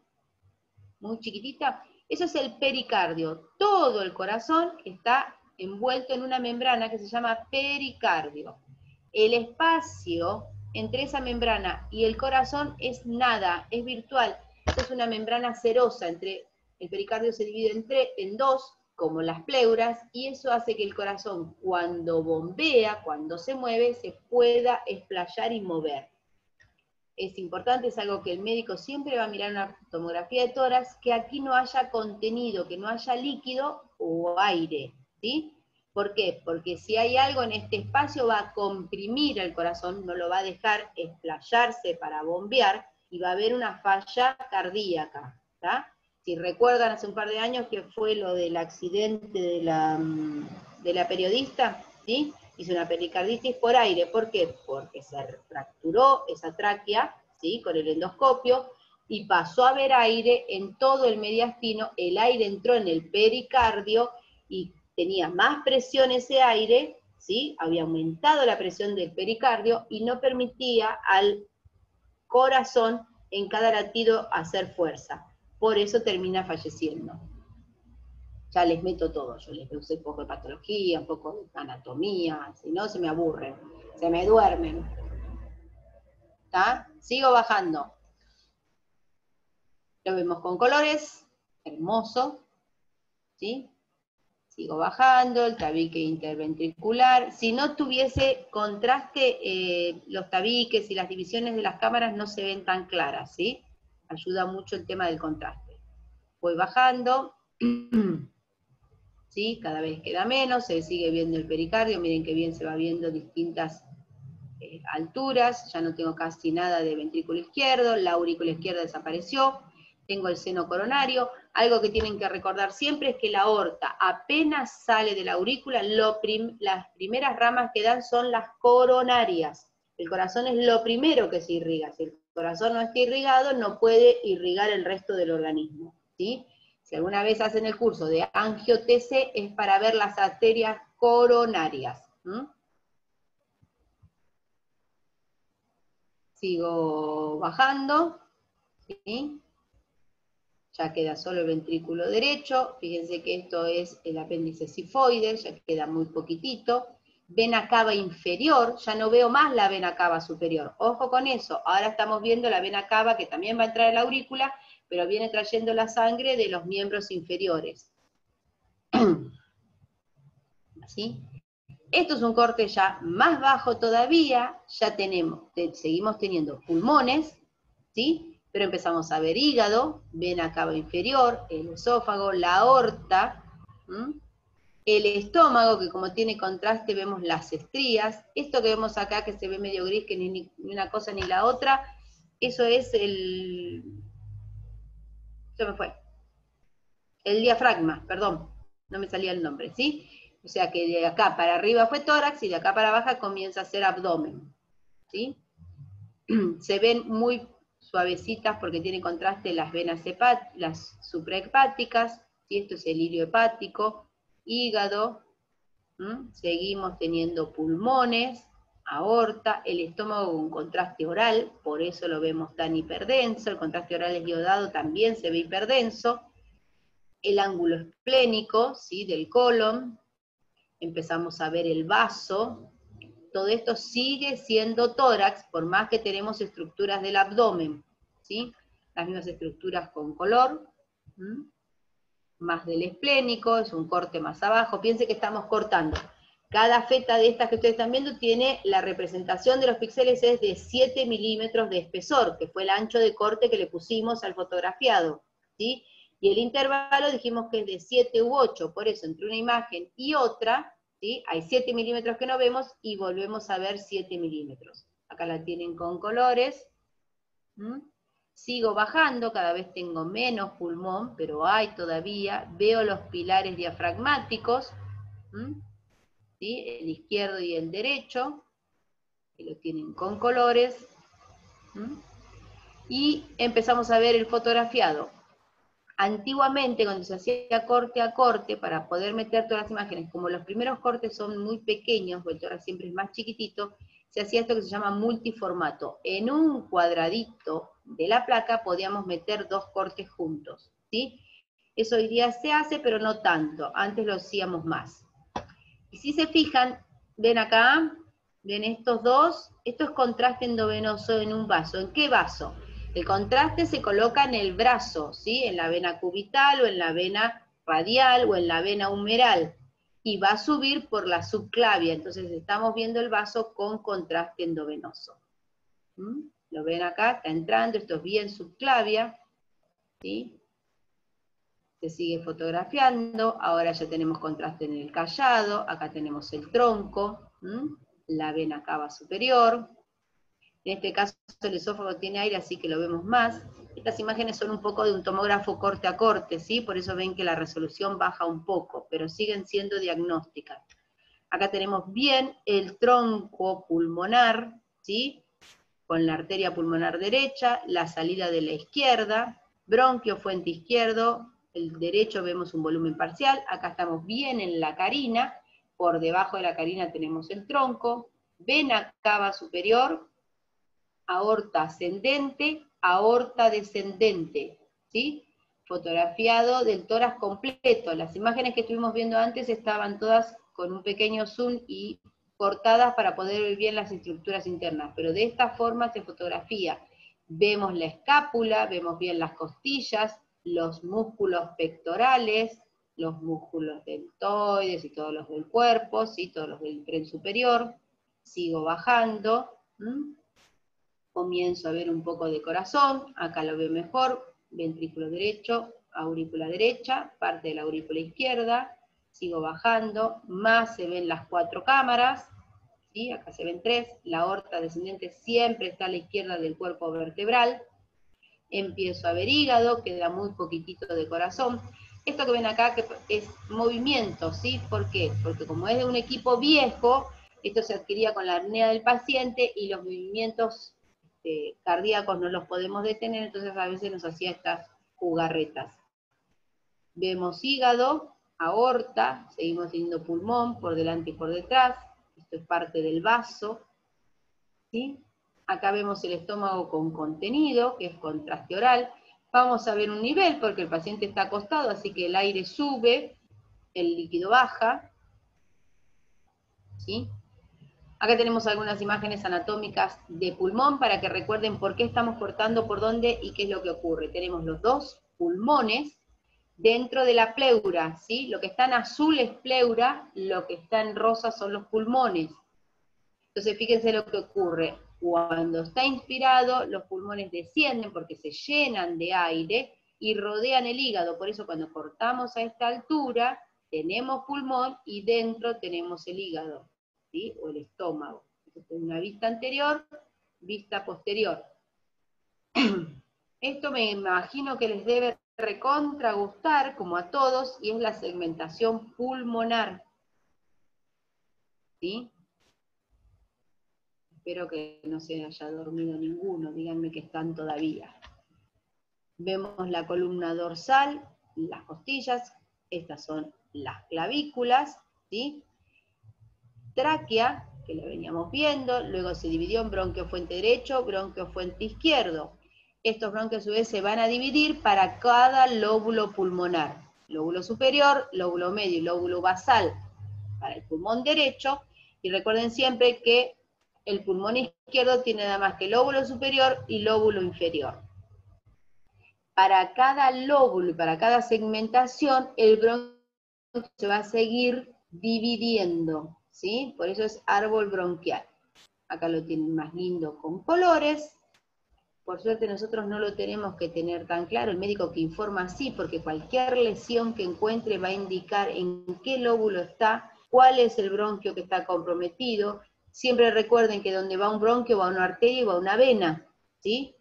muy chiquitita, eso es el pericardio. Todo el corazón está envuelto en una membrana que se llama pericardio. El espacio entre esa membrana y el corazón es nada, es virtual. Esto es una membrana cerosa, el pericardio se divide en dos, como las pleuras, y eso hace que el corazón, cuando bombea, cuando se mueve, se pueda explayar y mover. Es importante, es algo que el médico siempre va a mirar en una tomografía de tórax, que aquí no haya contenido, que no haya líquido o aire, ¿sí? ¿Por qué? Porque si hay algo en este espacio va a comprimir el corazón, no lo va a dejar explayarse para bombear, y va a haber una falla cardíaca, ¿tá? Si recuerdan hace un par de años que fue lo del accidente de la periodista, ¿sí? Hizo una pericarditis por aire. ¿Por qué? Porque se fracturó esa tráquea, ¿sí? Con el endoscopio, y pasó a haber aire en todo el mediastino, el aire entró en el pericardio, y tenía más presión ese aire, ¿sí? Había aumentado la presión del pericardio, y no permitía al corazón en cada latido hacer fuerza. Por eso termina falleciendo. Ya les meto todo, yo les puse un poco de patología, un poco de anatomía, si no se me aburren, se me duermen. ¿Está? Sigo bajando. Lo vemos con colores, hermoso, ¿sí? Sigo bajando, el tabique interventricular. Si no tuviese contraste, los tabiques y las divisiones de las cámaras no se ven tan claras, ¿sí? Ayuda mucho el tema del contraste. Voy bajando. ¿sí? Cada vez queda menos, se sigue viendo el pericardio, miren qué bien se va viendo distintas alturas, ya no tengo casi nada de ventrículo izquierdo, la aurícula izquierda desapareció, tengo el seno coronario. Algo que tienen que recordar siempre es que la aorta apenas sale de la aurícula, las primeras ramas que dan son las coronarias. El corazón es lo primero que se irriga. Si el corazón no está irrigado, no puede irrigar el resto del organismo, ¿sí? Si alguna vez hacen el curso de angio-TC, es para ver las arterias coronarias. Sigo bajando, ¿sí? Ya queda solo el ventrículo derecho. Fíjense que esto es el apéndice sifoide, ya queda muy poquitito. Vena cava inferior, ya no veo más la vena cava superior. Ojo con eso, ahora estamos viendo la vena cava que también va a entrar en la aurícula, pero viene trayendo la sangre de los miembros inferiores. ¿Sí? Esto es un corte ya más bajo todavía, ya seguimos teniendo pulmones, ¿sí? Pero empezamos a ver hígado, vena cava inferior, el esófago, la aorta, el estómago, que como tiene contraste vemos las estrías. Esto que vemos acá, que se ve medio gris, que ni una cosa ni la otra, eso es se me fue. El diafragma, perdón, no me salía el nombre, ¿sí? O sea que de acá para arriba fue tórax y de acá para abajo comienza a ser abdomen, ¿sí? Se ven muy suavecitas porque tiene contraste las venas las suprahepáticas, ¿sí? Esto es el hilio hepático, hígado, seguimos teniendo pulmones, aorta, el estómago con contraste oral, por eso lo vemos tan hiperdenso, el contraste oral es iodado, también se ve hiperdenso, el ángulo esplénico, ¿sí? Del colon, empezamos a ver el vaso. Todo esto sigue siendo tórax, por más que tenemos estructuras del abdomen, ¿sí? Las mismas estructuras con color, más del esplénico, es un corte más abajo. Piense que estamos cortando. Cada feta de estas que ustedes están viendo tiene la representación de los píxeles es de 7 milímetros de espesor, que fue el ancho de corte que le pusimos al fotografiado, ¿sí? Y el intervalo dijimos que es de 7 u 8, por eso entre una imagen y otra, ¿sí? Hay 7 milímetros que no vemos y volvemos a ver 7 milímetros. Acá la tienen con colores. Sigo bajando, cada vez tengo menos pulmón, pero hay todavía. Veo los pilares diafragmáticos, ¿sí? El izquierdo y el derecho, que lo tienen con colores. Y empezamos a ver el fotografiado. Antiguamente, cuando se hacía corte a corte, para poder meter todas las imágenes, como los primeros cortes son muy pequeños, porque ahora siempre es más chiquitito, se hacía esto que se llama multiformato. En un cuadradito de la placa podíamos meter 2 cortes juntos, ¿sí? Eso hoy día se hace, pero no tanto, antes lo hacíamos más. Y si se fijan, ven acá, ven estos dos, esto es contraste endovenoso en un vaso. ¿En qué vaso? El contraste se coloca en el brazo, ¿sí? En la vena cubital o en la vena radial o en la vena humeral, y va a subir por la subclavia, entonces estamos viendo el vaso con contraste endovenoso. Lo ven acá, está entrando, esto es bien subclavia, ¿sí? Se sigue fotografiando, ahora ya tenemos contraste en el callado, acá tenemos el tronco, la vena cava superior. En este caso el esófago tiene aire, así que lo vemos más. Estas imágenes son un poco de un tomógrafo corte a corte, ¿sí? Por eso ven que la resolución baja un poco, pero siguen siendo diagnósticas. Acá tenemos bien el tronco pulmonar, ¿sí? Con la arteria pulmonar derecha, la salida de la izquierda, bronquio, fuente izquierdo, el derecho vemos un volumen parcial, acá estamos bien en la carina, por debajo de la carina tenemos el tronco, vena cava superior, aorta ascendente, aorta descendente, ¿sí? Fotografiado del tórax completo. Las imágenes que estuvimos viendo antes estaban todas con un pequeño zoom y cortadas para poder ver bien las estructuras internas, pero de esta forma se fotografía. Vemos la escápula, vemos bien las costillas, los músculos pectorales, los músculos deltoides y todos los del cuerpo, ¿sí? Todos los del tren superior. Sigo bajando. Comienzo a ver un poco de corazón, acá lo veo mejor, ventrículo derecho, aurícula derecha, parte de la aurícula izquierda, sigo bajando, más se ven las 4 cámaras, ¿sí? Acá se ven 3, la aorta descendente siempre está a la izquierda del cuerpo vertebral, empiezo a ver hígado, queda muy poquitito de corazón. Esto que ven acá que es movimiento, ¿sí? ¿Por qué? Porque como es de un equipo viejo, esto se adquiría con la apnea del paciente y los movimientos cardíacos no los podemos detener, entonces a veces nos hacía estas jugarretas. Vemos hígado, aorta, seguimos teniendo pulmón por delante y por detrás, esto es parte del vaso, ¿sí? Acá vemos el estómago con contenido, que es contraste oral. Vamos a ver un nivel, porque el paciente está acostado, así que el aire sube, el líquido baja, ¿sí? Acá tenemos algunas imágenes anatómicas de pulmón, para que recuerden por qué estamos cortando, por dónde y qué es lo que ocurre. Tenemos los 2 pulmones dentro de la pleura, ¿sí? Lo que está en azul es pleura, lo que está en rosa son los pulmones. Entonces fíjense lo que ocurre. Cuando está inspirado, los pulmones descienden porque se llenan de aire y rodean el hígado. Por eso cuando cortamos a esta altura, tenemos pulmón y dentro tenemos el hígado, ¿sí? O el estómago. Entonces, una vista anterior, vista posterior. Esto me imagino que les debe recontra gustar, como a todos, y es la segmentación pulmonar, ¿sí? Espero que no se haya dormido ninguno, díganme que están todavía. Vemos la columna dorsal, las costillas, estas son las clavículas, ¿sí? Tráquea, que la veníamos viendo, luego se dividió en bronquio fuente derecho, bronquio fuente izquierdo. Estos bronquios a su vez se van a dividir para cada lóbulo pulmonar. Lóbulo superior, lóbulo medio y lóbulo basal para el pulmón derecho, y recuerden siempre que el pulmón izquierdo tiene nada más que lóbulo superior y lóbulo inferior. Para cada lóbulo y para cada segmentación, el bronquio se va a seguir dividiendo, ¿sí? Por eso es árbol bronquial. Acá lo tienen más lindo con colores. Por suerte nosotros no lo tenemos que tener tan claro, el médico que informa sí, porque cualquier lesión que encuentre va a indicar en qué lóbulo está, cuál es el bronquio que está comprometido. Siempre recuerden que donde va un bronquio va una arteria y va una vena, ¿sí?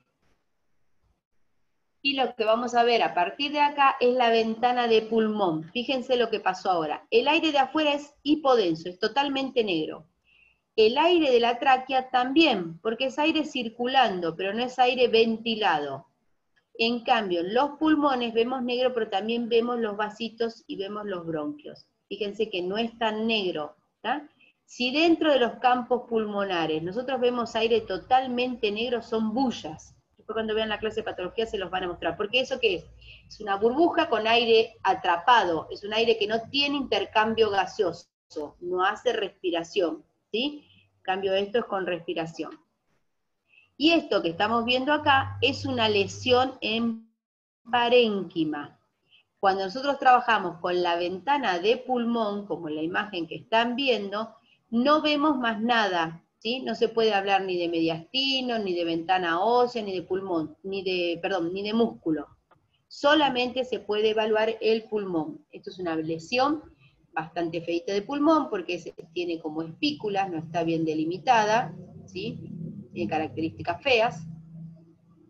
Y lo que vamos a ver a partir de acá es la ventana de pulmón. Fíjense lo que pasó ahora. El aire de afuera es hipodenso, es totalmente negro. El aire de la tráquea también, porque es aire circulando, pero no es aire ventilado. En cambio, en los pulmones vemos negro, pero también vemos los vasitos y vemos los bronquios. Fíjense que no es tan negro, ¿tá? Si dentro de los campos pulmonares nosotros vemos aire totalmente negro, son bullas. Después cuando vean la clase de patología se los van a mostrar. Porque ¿eso qué es? Es una burbuja con aire atrapado, es un aire que no tiene intercambio gaseoso, no hace respiración, ¿sí? En cambio esto es con respiración. Y esto que estamos viendo acá es una lesión en parénquima. Cuando nosotros trabajamos con la ventana de pulmón, como en la imagen que están viendo, no vemos más nada, ¿sí? No se puede hablar ni de mediastino, ni de ventana ósea, ni de pulmón, ni de músculo. Solamente se puede evaluar el pulmón. Esto es una lesión bastante feita de pulmón, porque tiene como espículas, no está bien delimitada, ¿sí? Tiene características feas,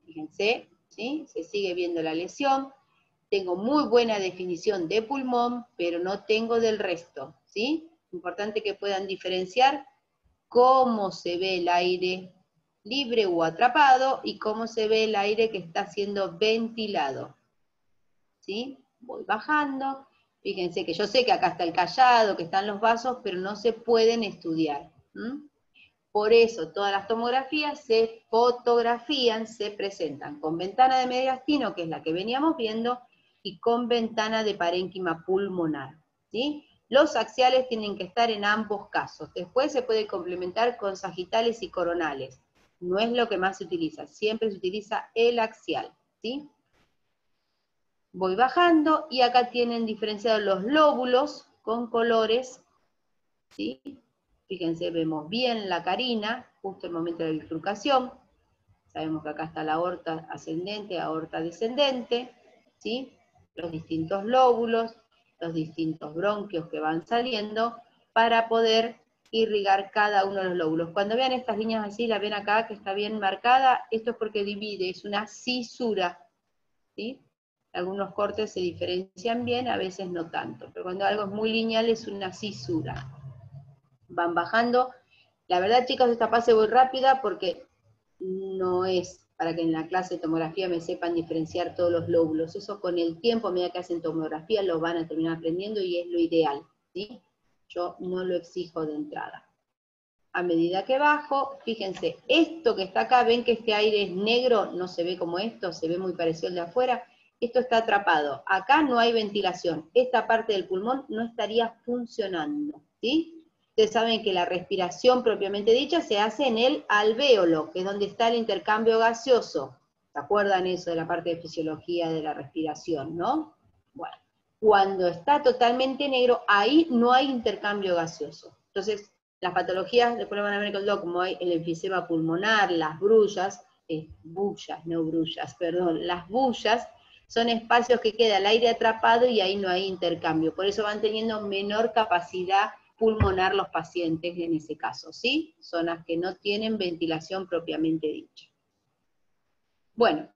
fíjense, ¿sí? Se sigue viendo la lesión. Tengo muy buena definición de pulmón, pero no tengo del resto, ¿sí? Importante que puedan diferenciar cómo se ve el aire libre o atrapado y cómo se ve el aire que está siendo ventilado, ¿sí? Voy bajando, fíjense que yo sé que acá está el callado, que están los vasos, pero no se pueden estudiar, ¿m? Por eso todas las tomografías se fotografían, se presentan con ventana de mediastino, que es la que veníamos viendo, y con ventana de parénquima pulmonar, ¿sí? Los axiales tienen que estar en ambos casos. Después se puede complementar con sagitales y coronales. No es lo que más se utiliza, siempre se utiliza el axial, ¿sí? Voy bajando y acá tienen diferenciados los lóbulos con colores, ¿sí? Fíjense, vemos bien la carina, justo el momento de la bifurcación. Sabemos que acá está la aorta ascendente, aorta descendente, ¿sí? Los distintos lóbulos. los distintos bronquios que van saliendo, para poder irrigar cada uno de los lóbulos. Cuando vean estas líneas así, la ven acá que está bien marcada, esto es porque divide, es una cisura, ¿sí? Algunos cortes se diferencian bien, a veces no tanto, pero cuando algo es muy lineal es una cisura. Van bajando. La verdad, chicos, esta fase voy rápida porque no es para que en la clase de tomografía me sepan diferenciar todos los lóbulos. Eso con el tiempo, a medida que hacen tomografía, lo van a terminar aprendiendo y es lo ideal, ¿sí? Yo no lo exijo de entrada. A medida que bajo, fíjense, esto que está acá, ven que este aire es negro, no se ve como esto, se ve muy parecido al de afuera. Esto está atrapado. Acá no hay ventilación. Esta parte del pulmón no estaría funcionando, ¿sí? Ustedes saben que la respiración propiamente dicha se hace en el alvéolo, que es donde está el intercambio gaseoso. ¿Se acuerdan eso de la parte de fisiología de la respiración, no? Bueno, cuando está totalmente negro, ahí no hay intercambio gaseoso. Entonces, las patologías, después lo van a ver con el doc, como hay el enfisema pulmonar, las brullas, las bullas, son espacios que queda el aire atrapado y ahí no hay intercambio. Por eso van teniendo menor capacidad pulmonar los pacientes en ese caso, ¿sí? Zonas que no tienen ventilación propiamente dicha. Bueno,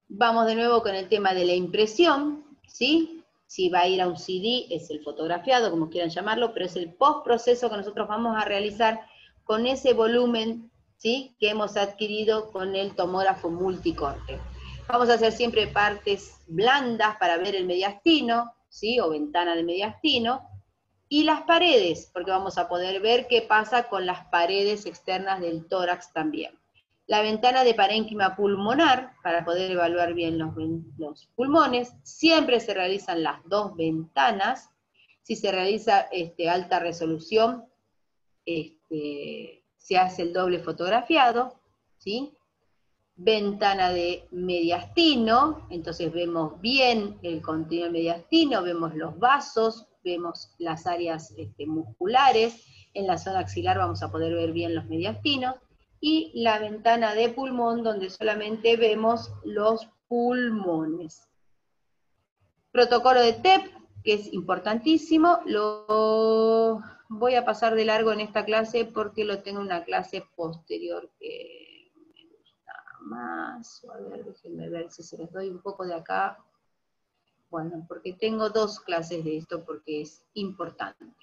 vamos de nuevo con el tema de la impresión, ¿sí? Si va a ir a un CD, es el fotografiado, como quieran llamarlo, pero es el postproceso que nosotros vamos a realizar con ese volumen, ¿sí?, que hemos adquirido con el tomógrafo multicorte. Vamos a hacer siempre partes blandas para ver el mediastino, ¿sí?, o ventana de mediastino, y las paredes, porque vamos a poder ver qué pasa con las paredes externas del tórax también. La ventana de parénquima pulmonar, para poder evaluar bien los pulmones, siempre se realizan las dos ventanas. Si se realiza alta resolución, se hace el doble fotografiado, ¿sí? Ventana de mediastino, entonces vemos bien el contenido del mediastino, vemos los vasos, vemos las áreas musculares, en la zona axilar vamos a poder ver bien los mediastinos, y la ventana de pulmón, donde solamente vemos los pulmones. Protocolo de TEP, que es importantísimo, lo voy a pasar de largo en esta clase porque lo tengo en una clase posterior que me gusta más. A ver, déjenme ver si se les doy un poco de acá. Bueno, porque tengo dos clases de esto porque es importante.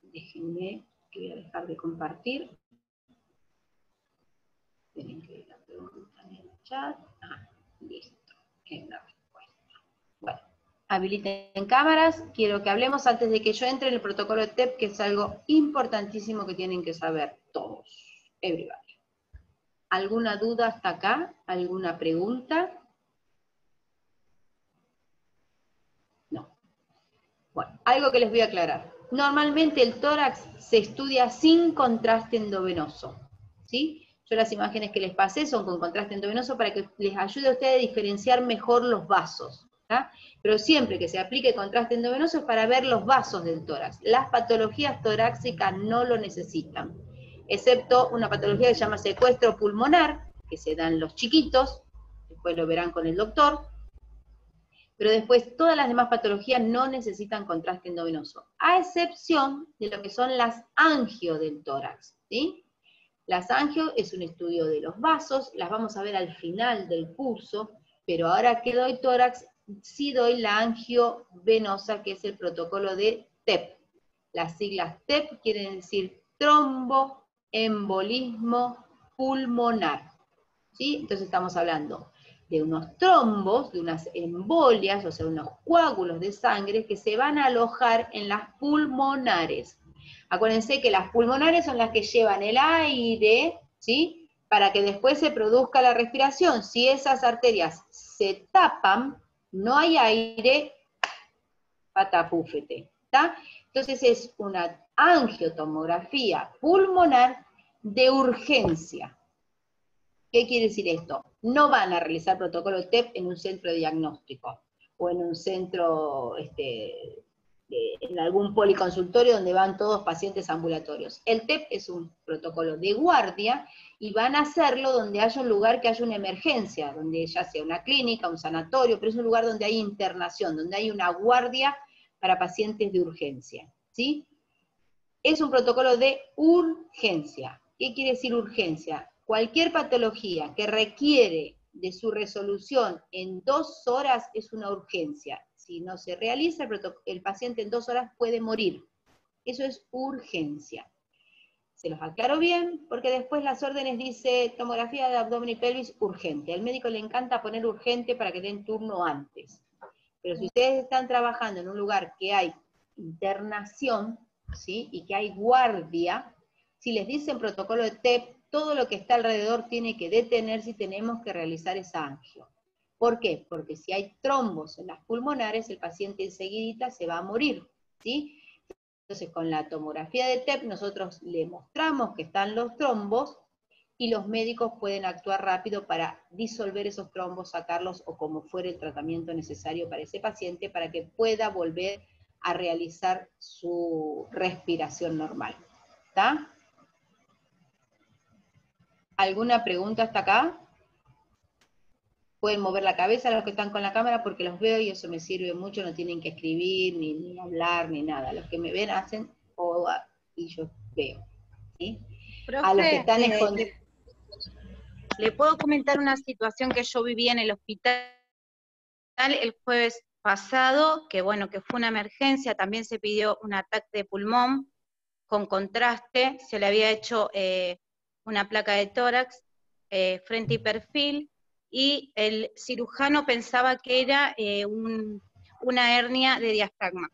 Déjenme, que voy a dejar de compartir. Tienen que ir la pregunta en el chat. Listo. En la respuesta. Bueno, habiliten cámaras. Quiero que hablemos antes de que yo entre en el protocolo de TEP, que es algo importantísimo que tienen que saber todos. Everybody. ¿Alguna duda hasta acá? ¿Alguna pregunta? No. Bueno, algo que les voy a aclarar. Normalmente el tórax se estudia sin contraste endovenoso, ¿sí? Yo las imágenes que les pasé son con contraste endovenoso para que les ayude a ustedes a diferenciar mejor los vasos, ¿tá? Pero siempre que se aplique contraste endovenoso es para ver los vasos del tórax. Las patologías torácicas no lo necesitan, excepto una patología que se llama secuestro pulmonar, que se dan los chiquitos, después lo verán con el doctor, pero después todas las demás patologías no necesitan contraste endovenoso, a excepción de lo que son las angio del tórax, ¿sí? Las angio es un estudio de los vasos, las vamos a ver al final del curso, pero ahora que doy tórax, sí doy la angio venosa, que es el protocolo de TEP. Las siglas TEP quieren decir tromboembolismo pulmonar, ¿sí? Entonces estamos hablando de unos trombos, de unas embolias, o sea, unos coágulos de sangre que se van a alojar en las pulmonares. Acuérdense que las pulmonares son las que llevan el aire, ¿sí?, para que después se produzca la respiración. Si esas arterias se tapan, no hay aire, patapúfete, ¿está? Entonces es una angiotomografía pulmonar de urgencia. ¿Qué quiere decir esto? No van a realizar protocolo TEP en un centro diagnóstico, o en un centro, en algún policonsultorio donde van todos pacientes ambulatorios. El TEP es un protocolo de guardia, y van a hacerlo donde haya un lugar que haya una emergencia, donde ya sea una clínica, un sanatorio, pero es un lugar donde hay internación, donde hay una guardia para pacientes de urgencia, ¿sí? Es un protocolo de urgencia. ¿Qué quiere decir urgencia? Cualquier patología que requiere de su resolución en 2 horas es una urgencia. Si no se realiza el paciente en 2 horas puede morir. Eso es urgencia. Se los aclaro bien, porque después las órdenes dice tomografía de abdomen y pelvis urgente. Al médico le encanta poner urgente para que den turno antes. Pero si ustedes están trabajando en un lugar que hay internación, ¿sí? Y que hay guardia, si les dicen protocolo de TEP, todo lo que está alrededor tiene que detenerse y tenemos que realizar esa angio. ¿Por qué? Porque si hay trombos en las pulmonares, el paciente enseguidita se va a morir, ¿sí? Entonces, con la tomografía de TEP, nosotros le mostramos que están los trombos y los médicos pueden actuar rápido para disolver esos trombos, sacarlos o como fuere el tratamiento necesario para ese paciente para que pueda volver a realizar su respiración normal. ¿Está? ¿Alguna pregunta hasta acá? Pueden mover la cabeza los que están con la cámara porque los veo y eso me sirve mucho, no tienen que escribir, ni hablar, ni nada. Los que me ven hacen y yo veo. ¿Sí? Profe, a los que están escondidos. ¿Le puedo comentar una situación que yo viví en el hospital el jueves pasado? Que bueno, que fue una emergencia, también se pidió un ataque de pulmón con contraste, se le había hecho una placa de tórax, frente y perfil, y el cirujano pensaba que era una hernia de diafragma,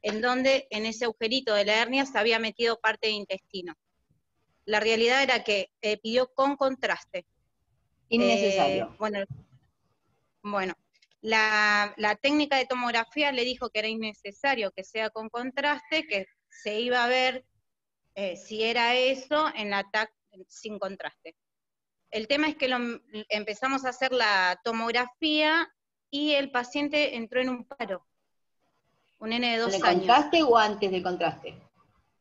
en donde en ese agujerito de la hernia se había metido parte de intestino. La realidad era que pidió con contraste. Innecesario. Bueno, la técnica de tomografía le dijo que era innecesario que sea con contraste, que se iba a ver si era eso en la TAC sin contraste. El tema es que empezamos a hacer la tomografía y el paciente entró en un paro, un nene de 2 años. ¿En el contraste o antes del contraste?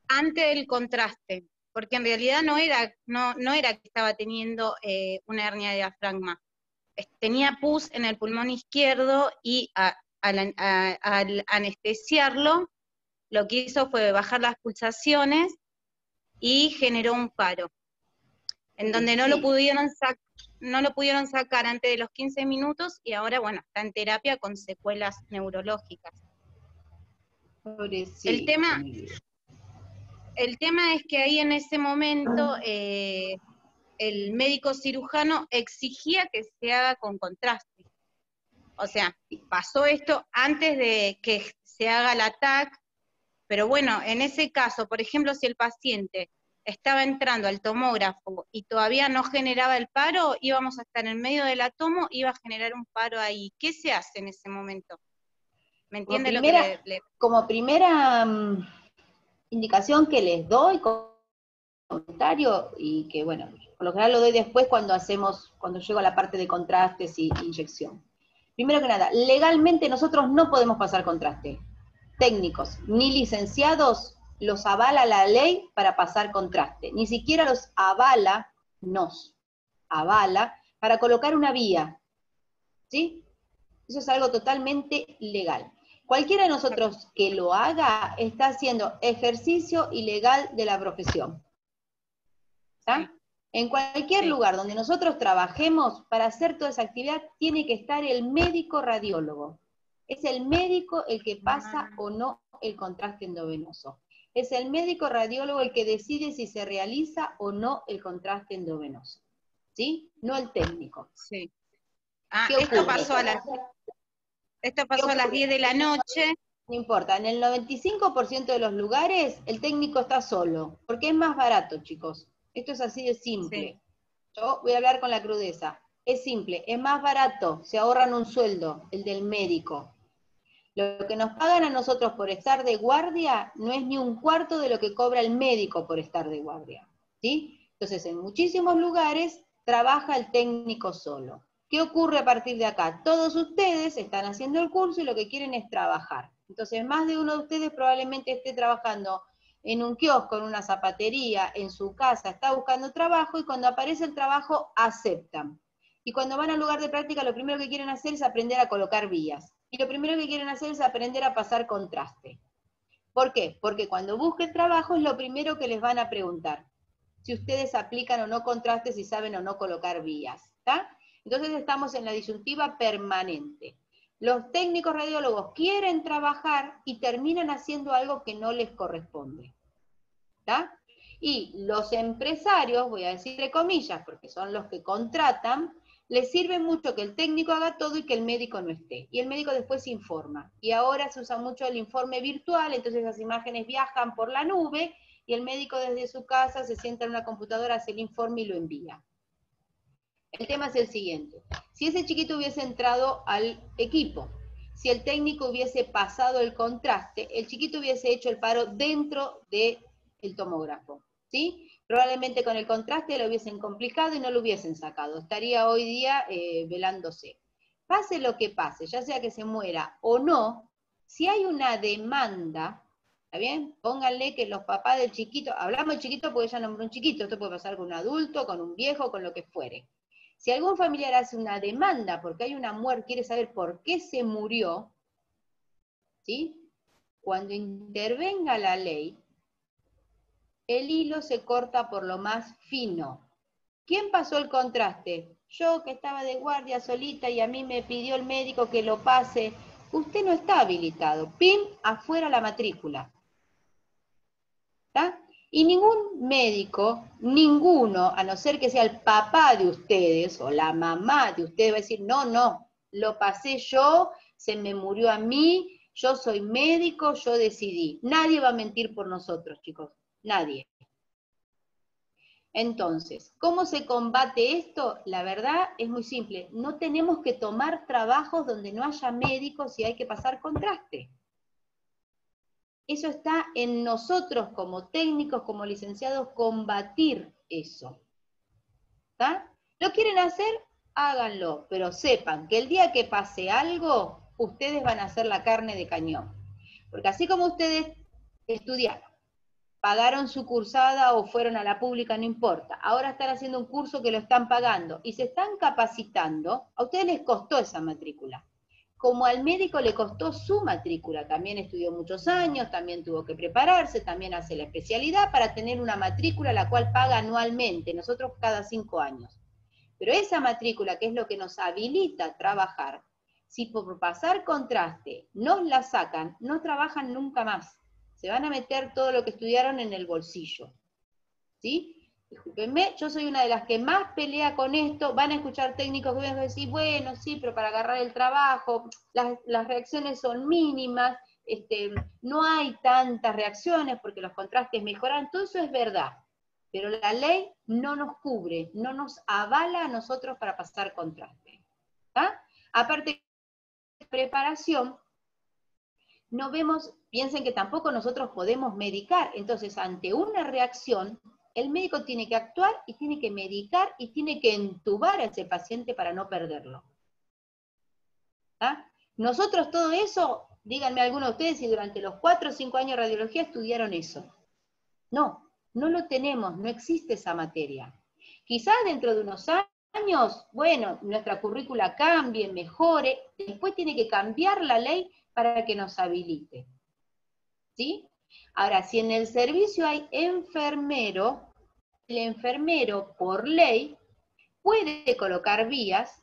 Antes del contraste, porque en realidad no era que estaba teniendo una hernia de diafragma. Tenía pus en el pulmón izquierdo y al anestesiarlo, lo que hizo fue bajar las pulsaciones y generó un paro, en donde no lo pudieron sacar antes de los 15 minutos y ahora, bueno, está en terapia con secuelas neurológicas. El tema es que ahí en ese momento el médico cirujano exigía que se haga con contraste. O sea, pasó esto antes de que se haga la TAC, pero bueno, en ese caso, por ejemplo, si el paciente estaba entrando al tomógrafo y todavía no generaba el paro, íbamos a estar en medio de la tomo, iba a generar un paro ahí. ¿Qué se hace en ese momento? ¿Me entiende lo que le... Como primera indicación que les doy, comentario, y que bueno, por lo general lo doy después cuando llego a la parte de contrastes y inyección. Primero que nada, legalmente nosotros no podemos pasar contraste. Técnicos ni licenciados los avala la ley para pasar contraste. Ni siquiera nos avala para colocar una vía. ¿Sí? Eso es algo totalmente legal. Cualquiera de nosotros que lo haga está haciendo ejercicio ilegal de la profesión. ¿Está? En cualquier lugar donde nosotros trabajemos, para hacer toda esa actividad, tiene que estar el médico radiólogo. Es el médico el que pasa o no el contraste endovenoso. Es el médico radiólogo el que decide si se realiza o no el contraste endovenoso. ¿Sí? No el técnico. Sí. Esto pasó a las 10 de la noche. No importa, en el 95% de los lugares el técnico está solo, porque es más barato, chicos. Esto es así de simple. Sí. Yo voy a hablar con la crudeza. Es simple, es más barato, se ahorran un sueldo, el del médico. Lo que nos pagan a nosotros por estar de guardia no es ni un cuarto de lo que cobra el médico por estar de guardia. ¿Sí? Entonces, en muchísimos lugares trabaja el técnico solo. ¿Qué ocurre a partir de acá? Todos ustedes están haciendo el curso y lo que quieren es trabajar. Entonces, más de uno de ustedes probablemente esté trabajando en un kiosco, en una zapatería, en su casa, está buscando trabajo y cuando aparece el trabajo aceptan. Y cuando van al lugar de práctica lo primero que quieren hacer es aprender a colocar vías. y lo primero que quieren hacer es aprender a pasar contraste. ¿Por qué? Porque cuando busquen trabajo es lo primero que les van a preguntar. Si ustedes aplican o no contraste, si saben o no colocar vías, ¿está? Entonces estamos en la disyuntiva permanente. Los técnicos radiólogos quieren trabajar y terminan haciendo algo que no les corresponde, ¿está? Y los empresarios, voy a decir entre comillas, porque son los que contratan, les sirve mucho que el técnico haga todo y que el médico no esté. Y el médico después informa. Y ahora se usa mucho el informe virtual, entonces las imágenes viajan por la nube, y el médico desde su casa se sienta en una computadora, hace el informe y lo envía. El tema es el siguiente. Si ese chiquito hubiese entrado al equipo, si el técnico hubiese pasado el contraste, el chiquito hubiese hecho el paro dentro del tomógrafo, ¿sí? Probablemente con el contraste lo hubiesen complicado y no lo hubiesen sacado. Estaría hoy día velándose. Pase lo que pase, ya sea que se muera o no, si hay una demanda, ¿está bien? Pónganle que los papás del chiquito, hablamos de chiquito porque ella nombró un chiquito, esto puede pasar con un adulto, con un viejo, con lo que fuere. Si algún familiar hace una demanda porque hay una muerte, quiere saber por qué se murió, ¿sí? Cuando intervenga la ley, el hilo se corta por lo más fino. ¿Quién pasó el contraste? Yo, que estaba de guardia solita y a mí me pidió el médico que lo pase. Usted no está habilitado. ¡Pim! Afuera la matrícula. ¿Está? Y ningún médico, ninguno, a no ser que sea el papá de ustedes o la mamá de ustedes, va a decir, no, no, lo pasé yo, se me murió a mí, yo soy médico, yo decidí. Nadie va a mentir por nosotros, chicos, nadie. Entonces, ¿cómo se combate esto? La verdad es muy simple, no tenemos que tomar trabajos donde no haya médicos y hay que pasar contraste. Eso está en nosotros como técnicos, como licenciados, combatir eso. ¿Está? ¿Lo quieren hacer? Háganlo, pero sepan que el día que pase algo, ustedes van a ser la carne de cañón. Porque así como ustedes estudiaron, pagaron su cursada o fueron a la pública, no importa, ahora están haciendo un curso que lo están pagando y se están capacitando, a ustedes les costó esa matrícula. Como al médico le costó su matrícula, también estudió muchos años, también tuvo que prepararse, también hace la especialidad para tener una matrícula la cual paga anualmente, nosotros cada 5 años. Pero esa matrícula, que es lo que nos habilita a trabajar, si por pasar contraste nos la sacan, no trabajan nunca más. Se van a meter todo lo que estudiaron en el bolsillo. ¿Sí? Discúlpenme, yo soy una de las que más pelea con esto, van a escuchar técnicos que van a decir, bueno, sí, pero para agarrar el trabajo, las reacciones son mínimas, no hay tantas reacciones porque los contrastes mejoran, todo eso es verdad, pero la ley no nos cubre, no nos avala a nosotros para pasar contraste. ¿Ah? Aparte de preparación, no vemos, piensen que tampoco nosotros podemos medicar, entonces ante una reacción, el médico tiene que actuar y tiene que medicar y tiene que entubar a ese paciente para no perderlo. ¿Ah? Nosotros todo eso, díganme algunos de ustedes si durante los 4 o 5 años de radiología estudiaron eso. No, no lo tenemos, no existe esa materia. Quizás dentro de unos años, bueno, nuestra currícula cambie, mejore, después tiene que cambiar la ley para que nos habilite. ¿Sí? Ahora, si en el servicio hay enfermero, el enfermero por ley puede colocar vías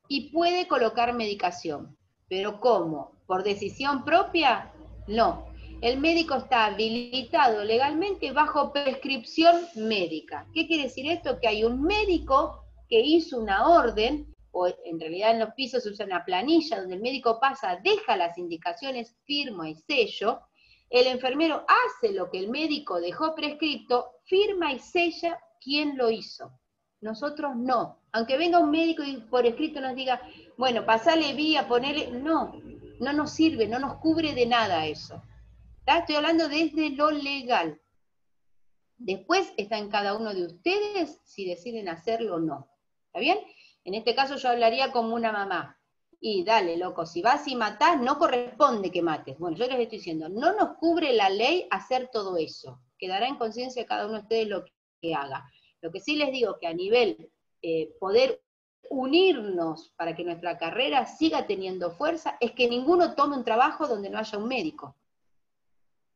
y puede colocar medicación. ¿Pero cómo? ¿Por decisión propia? No. El médico está habilitado legalmente bajo prescripción médica. ¿Qué quiere decir esto? Que hay un médico que hizo una orden, o en realidad en los pisos se usa una planilla donde el médico pasa, deja las indicaciones, firma y sello. El enfermero hace lo que el médico dejó prescripto, firma y sella quién lo hizo. Nosotros no. Aunque venga un médico y por escrito nos diga, bueno, pasale vía, ponele, no nos sirve, no nos cubre de nada eso. ¿Está? Estoy hablando desde lo legal. Después está en cada uno de ustedes si deciden hacerlo o no. ¿Está bien? En este caso yo hablaría como una mamá. Y dale, loco, si vas y matás, no corresponde que mates. Bueno, yo les estoy diciendo, no nos cubre la ley hacer todo eso. Quedará en conciencia cada uno de ustedes lo que haga. Lo que sí les digo que a nivel poder unirnos para que nuestra carrera siga teniendo fuerza es que ninguno tome un trabajo donde no haya un médico.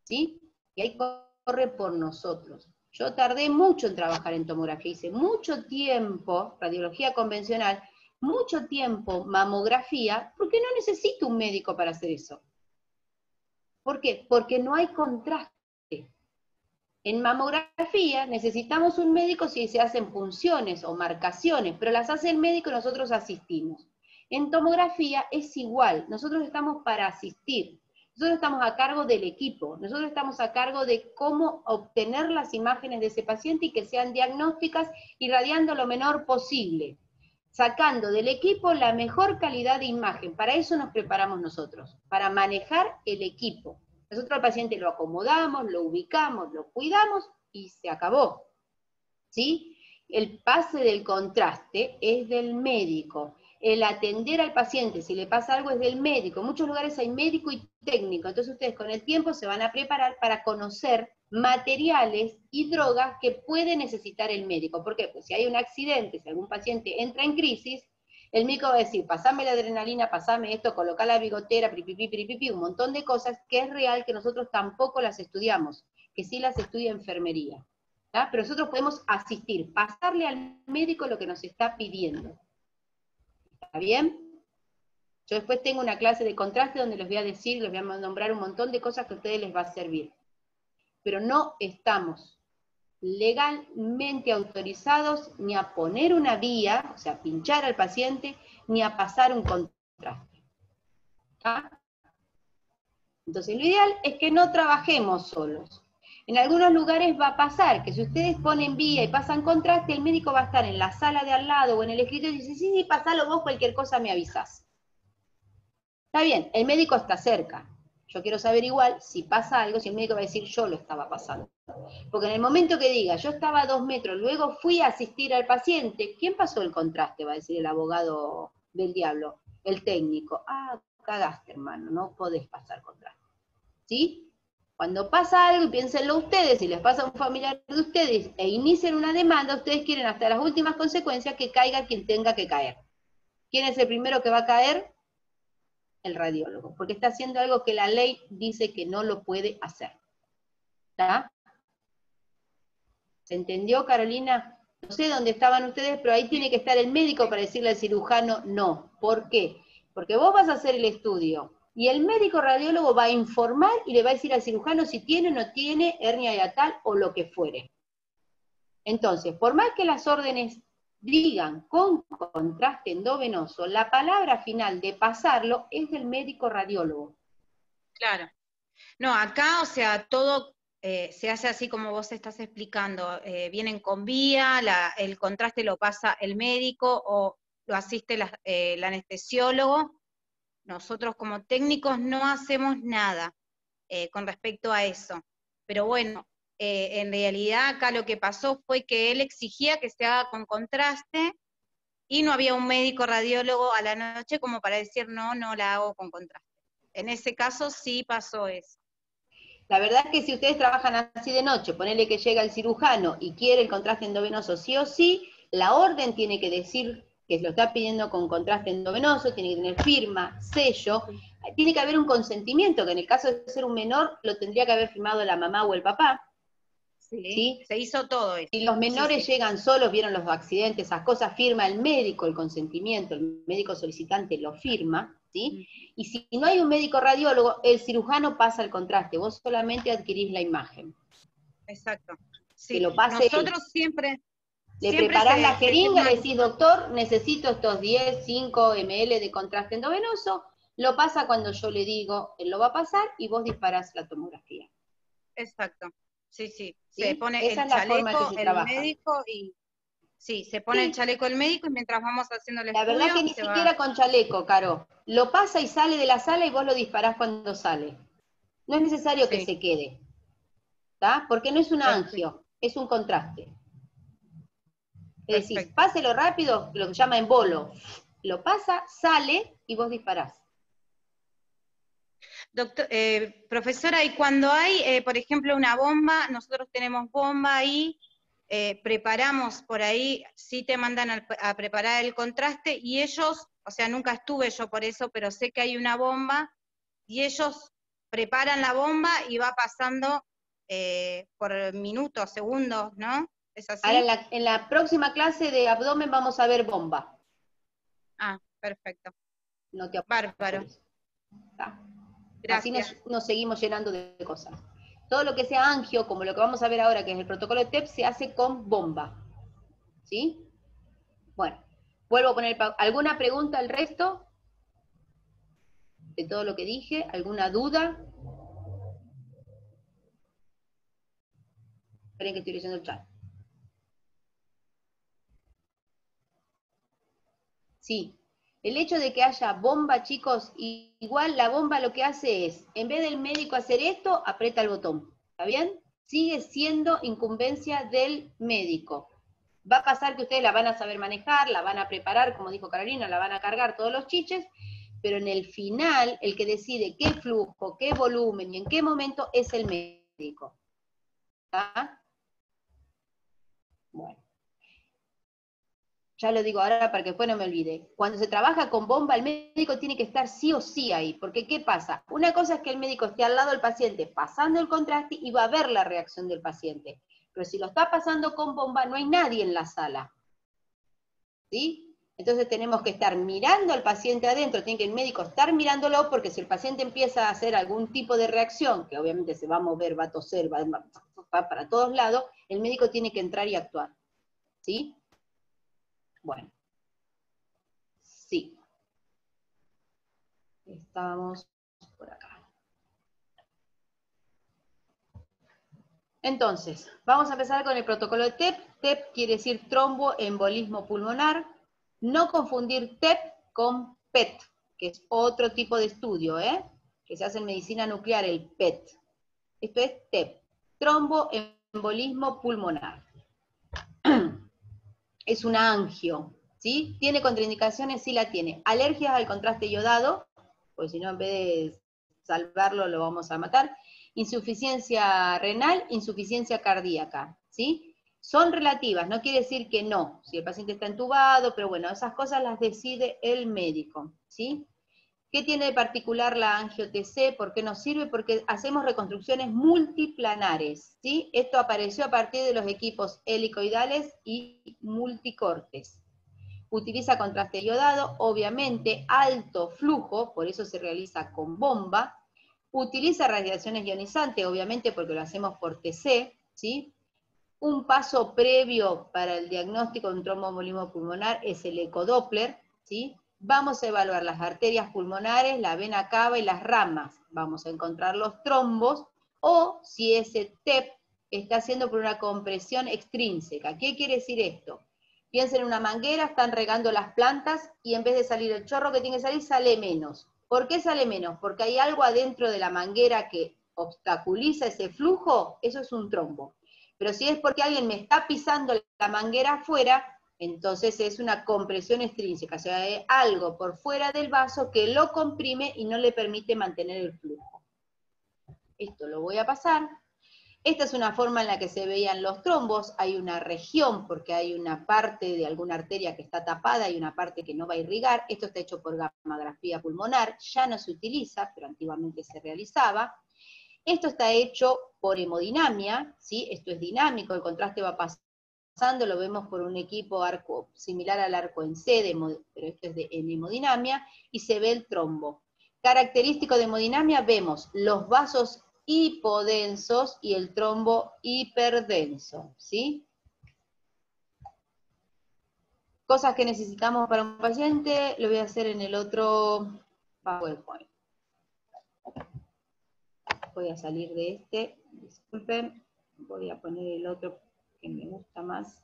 ¿Sí? Y ahí corre por nosotros. Yo tardé mucho en trabajar en tomografía, hice mucho tiempo radiología convencional, mucho tiempo mamografía, porque no necesito un médico para hacer eso. ¿Por qué? Porque no hay contraste. En mamografía necesitamos un médico si se hacen punciones o marcaciones, pero las hace el médico y nosotros asistimos. En tomografía es igual, nosotros estamos para asistir, nosotros estamos a cargo del equipo, nosotros estamos a cargo de cómo obtener las imágenes de ese paciente y que sean diagnósticas, irradiando lo menor posible, sacando del equipo la mejor calidad de imagen. Para eso nos preparamos nosotros, para manejar el equipo. Nosotros al paciente lo acomodamos, lo ubicamos, lo cuidamos y se acabó. ¿Sí? El pase del contraste es del médico. El atender al paciente, si le pasa algo, es del médico. En muchos lugares hay médico y técnico, entonces ustedes con el tiempo se van a preparar para conocer materiales y drogas que puede necesitar el médico. ¿Por qué? Pues si hay un accidente, si algún paciente entra en crisis, el médico va a decir, pasame la adrenalina, pasame esto, colocar la bigotera, piripipi, un montón de cosas que es real que nosotros tampoco las estudiamos, que sí las estudia enfermería. ¿Tá? Pero nosotros podemos asistir, pasarle al médico lo que nos está pidiendo. ¿Está bien? Yo después tengo una clase de contraste donde les voy a decir, les voy a nombrar un montón de cosas que a ustedes les va a servir. Pero no estamos legalmente autorizados ni a poner una vía, o sea, pinchar al paciente, ni a pasar un contraste. ¿Tá? Entonces, lo ideal es que no trabajemos solos. En algunos lugares va a pasar que si ustedes ponen vía y pasan contraste, el médico va a estar en la sala de al lado o en el escritorio y dice, sí, pasalo vos, cualquier cosa me avisás. Está bien, el médico está cerca. Yo quiero saber igual, si pasa algo, si el médico va a decir, yo lo estaba pasando. Porque en el momento que diga, yo estaba a 2 metros, luego fui a asistir al paciente, ¿quién pasó el contraste? Va a decir el abogado del diablo, el técnico. Ah, cagaste, hermano, no podés pasar contraste. ¿Sí? Cuando pasa algo, y piénsenlo ustedes, si les pasa a un familiar de ustedes, e inician una demanda, ustedes quieren hasta las últimas consecuencias que caiga quien tenga que caer. ¿Quién es el primero que va a caer? El radiólogo, porque está haciendo algo que la ley dice que no lo puede hacer. ¿Está? ¿Se entendió, Carolina? No sé dónde estaban ustedes, pero ahí tiene que estar el médico para decirle al cirujano no. ¿Por qué? Porque vos vas a hacer el estudio, y el médico radiólogo va a informar y le va a decir al cirujano si tiene o no tiene hernia hiatal o lo que fuere. Entonces, por más que las órdenes digan con contraste endovenoso, la palabra final de pasarlo es del médico radiólogo. Claro. No, acá, o sea, todo se hace así como vos estás explicando. Vienen con vía, el contraste lo pasa el médico o lo asiste el anestesiólogo. Nosotros como técnicos no hacemos nada con respecto a eso. Pero bueno, en realidad acá lo que pasó fue que él exigía que se haga con contraste y no había un médico radiólogo a la noche como para decir no, no la hago con contraste. En ese caso sí pasó eso. La verdad es que si ustedes trabajan así de noche, ponele que llega el cirujano y quiere el contraste endovenoso sí o sí, la orden tiene que decir que lo está pidiendo con contraste endovenoso, tiene que tener firma, sello, tiene que haber un consentimiento, que en el caso de ser un menor lo tendría que haber firmado la mamá o el papá. ¿Sí? Se hizo todo eso. Si los menores llegan solos, vieron los accidentes, esas cosas, firma el médico el consentimiento, el médico solicitante lo firma, ¿sí? Y si no hay un médico radiólogo, el cirujano pasa el contraste, vos solamente adquirís la imagen. Exacto. Sí. Que lo pase nosotros él. siempre... Le preparás la jeringa, le decís, doctor, necesito estos 10, 5 ml de contraste endovenoso, lo pasa cuando yo le digo, él lo va a pasar y vos disparás la tomografía. Exacto. Sí, sí. ¿Sí? Se pone Esa el es la forma en chaleco, que se el trabaja. médico y... Sí, se pone el chaleco el médico y mientras vamos haciendo el estudio... La verdad que ni siquiera con chaleco, Caro. Lo pasa y sale de la sala y vos lo disparás cuando sale. No es necesario que se quede. ¿Está? Porque no es un angio, es un contraste. Es decir, páselo rápido, lo que llama embolo. Lo pasa, sale y vos disparás. Doctor, profesora, y cuando hay, por ejemplo, una bomba, nosotros tenemos bomba ahí, preparamos por ahí, sí te mandan a preparar el contraste, y ellos, o sea, nunca estuve yo por eso, pero sé que hay una bomba, y ellos preparan la bomba y va pasando por minutos, segundos, ¿no? ¿Es así? Ahora en la próxima clase de abdomen vamos a ver bomba. Ah, perfecto. No te Bárbaro. Así Gracias. nos seguimos llenando de cosas. Todo lo que sea angio, como lo que vamos a ver ahora, que es el protocolo de TEP, se hace con bomba. ¿Sí? Bueno, vuelvo a poner, ¿alguna pregunta al resto de todo lo que dije? ¿Alguna duda? Esperen que estoy leyendo el chat. Sí, el hecho de que haya bomba, chicos, igual la bomba lo que hace es, en vez del médico hacer esto, aprieta el botón. ¿Está bien? Sigue siendo incumbencia del médico. Va a pasar que ustedes la van a saber manejar, la van a preparar, como dijo Carolina, la van a cargar todos los chiches, pero en el final, el que decide qué flujo, qué volumen y en qué momento es el médico. ¿Está? Bueno. Ya lo digo ahora para que después no me olvide. Cuando se trabaja con bomba, el médico tiene que estar sí o sí ahí, porque ¿qué pasa? Una cosa es que el médico esté al lado del paciente pasando el contraste y va a ver la reacción del paciente. Pero si lo está pasando con bomba, no hay nadie en la sala. ¿Sí? Entonces tenemos que estar mirando al paciente adentro, tiene que el médico estar mirándolo, porque si el paciente empieza a hacer algún tipo de reacción, que obviamente se va a mover, va a toser, va para todos lados, el médico tiene que entrar y actuar. ¿Sí? Bueno. Sí. Estábamos por acá. Entonces, vamos a empezar con el protocolo de TEP. TEP quiere decir tromboembolismo pulmonar. No confundir TEP con PET, que es otro tipo de estudio, que se hace en medicina nuclear, el PET. Esto es TEP, tromboembolismo pulmonar. Es una angio, ¿sí? ¿Tiene contraindicaciones? Sí la tiene. Alergias al contraste iodado, pues si no, en vez de salvarlo, lo vamos a matar. Insuficiencia renal, insuficiencia cardíaca, ¿sí? Son relativas, no quiere decir que no, si el paciente está entubado, pero bueno, esas cosas las decide el médico, ¿sí? ¿Qué tiene de particular la angio-TC? ¿Por qué nos sirve? Porque hacemos reconstrucciones multiplanares, ¿sí? Esto apareció a partir de los equipos helicoidales y multicortes. Utiliza contraste iodado, obviamente, alto flujo, por eso se realiza con bomba. Utiliza radiaciones ionizantes, obviamente, porque lo hacemos por TC, ¿sí? Un paso previo para el diagnóstico de un tromboembolismo pulmonar es el ecodoppler, ¿sí? Vamos a evaluar las arterias pulmonares, la vena cava y las ramas. Vamos a encontrar los trombos, o si ese TEP está haciendo por una compresión extrínseca. ¿Qué quiere decir esto? Piensen en una manguera, están regando las plantas, y en vez de salir el chorro que tiene que salir, sale menos. ¿Por qué sale menos? Porque hay algo adentro de la manguera que obstaculiza ese flujo, eso es un trombo. Pero si es porque alguien me está pisando la manguera afuera, entonces es una compresión extrínseca, o sea, hay algo por fuera del vaso que lo comprime y no le permite mantener el flujo. Esto lo voy a pasar. Esta es una forma en la que se veían los trombos. Hay una región, porque hay una parte de alguna arteria que está tapada y una parte que no va a irrigar. Esto está hecho por gammagrafía pulmonar, ya no se utiliza, pero antiguamente se realizaba. Esto está hecho por hemodinamia, ¿sí? Esto es dinámico, el contraste va pasando, lo vemos por un equipo arco, similar al arco en C, pero esto es en hemodinamia, y se ve el trombo. Característico de hemodinamia, vemos los vasos hipodensos y el trombo hiperdenso, ¿sí? Cosas que necesitamos para un paciente, lo voy a hacer en el otro PowerPoint. Voy a salir de este, disculpen, voy a poner el otro que me gusta más.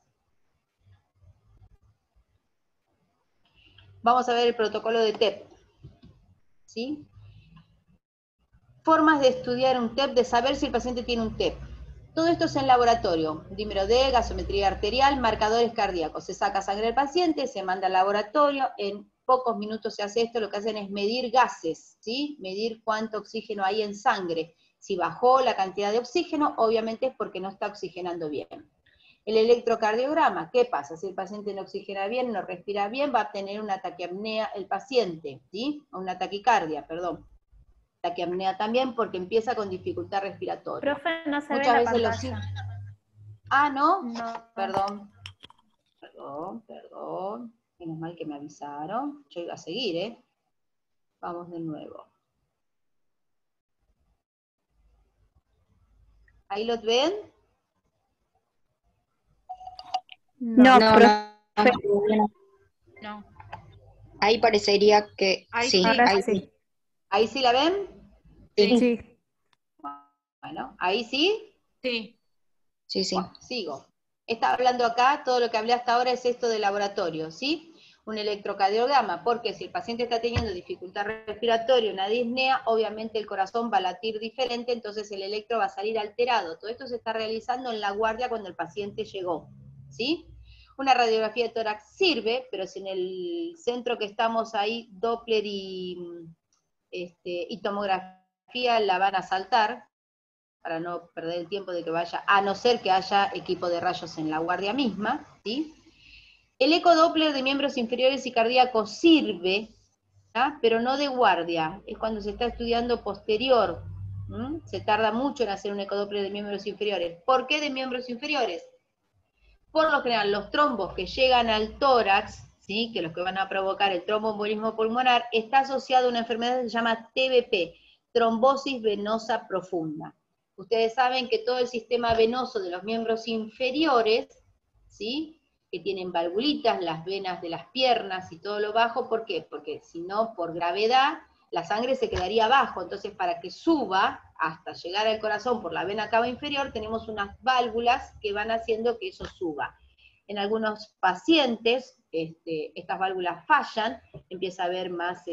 Vamos a ver el protocolo de TEP, ¿sí? Formas de estudiar un TEP, de saber si el paciente tiene un TEP. Todo esto es en laboratorio, dímero D, gasometría arterial, marcadores cardíacos. Se saca sangre del paciente, se manda al laboratorio, en pocos minutos se hace esto, lo que hacen es medir gases, ¿sí? Medir cuánto oxígeno hay en sangre. Si bajó la cantidad de oxígeno, obviamente es porque no está oxigenando bien. El electrocardiograma, ¿qué pasa? Si el paciente no oxigena bien, no respira bien, va a tener una taquiapnea el paciente, ¿sí? O una taquicardia, perdón. Taquiapnea también porque empieza con dificultad respiratoria. Profe, no se Muchas ve la veces pantalla. Ah, ¿no? No. Perdón. Menos mal que me avisaron. Yo iba a seguir, ¿eh? Vamos de nuevo. ¿Ahí lo ven? No, No, profe, No. ahí parecería que Ahí sí, sí. Ahora ahí sí. ¿Ahí sí la ven? Sí. Bueno, ¿ahí sí? Sí. sí, sí. Bueno, sigo. Estaba hablando acá, todo lo que hablé hasta ahora es esto de laboratorio, ¿sí? Un electrocardiograma, porque si el paciente está teniendo dificultad respiratoria, una disnea, obviamente el corazón va a latir diferente, entonces el electro va a salir alterado. Todo esto se está realizando en la guardia cuando el paciente llegó, ¿sí? Una radiografía de tórax sirve, pero si en el centro que estamos ahí, Doppler y tomografía la van a saltar, para no perder el tiempo de que vaya, a no ser que haya equipo de rayos en la guardia misma, ¿sí? El ecodoppler de miembros inferiores y cardíacos sirve, ¿tá? Pero no de guardia, es cuando se está estudiando posterior, ¿m? Se tarda mucho en hacer un ecodoppler de miembros inferiores. ¿Por qué de miembros inferiores? Por lo general, los trombos que llegan al tórax, ¿sí? Que los que van a provocar el tromboembolismo pulmonar, está asociado a una enfermedad que se llama TBP, trombosis venosa profunda. Ustedes saben que todo el sistema venoso de los miembros inferiores, ¿sí? Que tienen valvulitas, las venas de las piernas y todo lo bajo, ¿por qué? Porque si no, por gravedad, la sangre se quedaría abajo, entonces para que suba hasta llegar al corazón por la vena cava inferior, tenemos unas válvulas que van haciendo que eso suba. En algunos pacientes, estas válvulas fallan, empieza a haber más,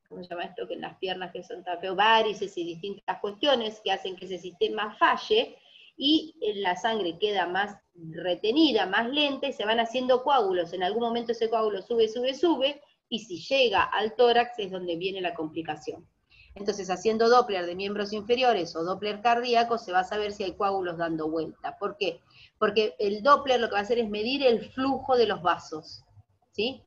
¿cómo se llama esto? Que en las piernas que son tan feo, varices y distintas cuestiones que hacen que ese sistema falle, y la sangre queda más retenida, más lenta, y se van haciendo coágulos. En algún momento ese coágulo sube, y si llega al tórax es donde viene la complicación. Entonces, haciendo Doppler de miembros inferiores o Doppler cardíaco, se va a saber si hay coágulos dando vuelta. ¿Por qué? Porque el Doppler lo que va a hacer es medir el flujo de los vasos, ¿sí?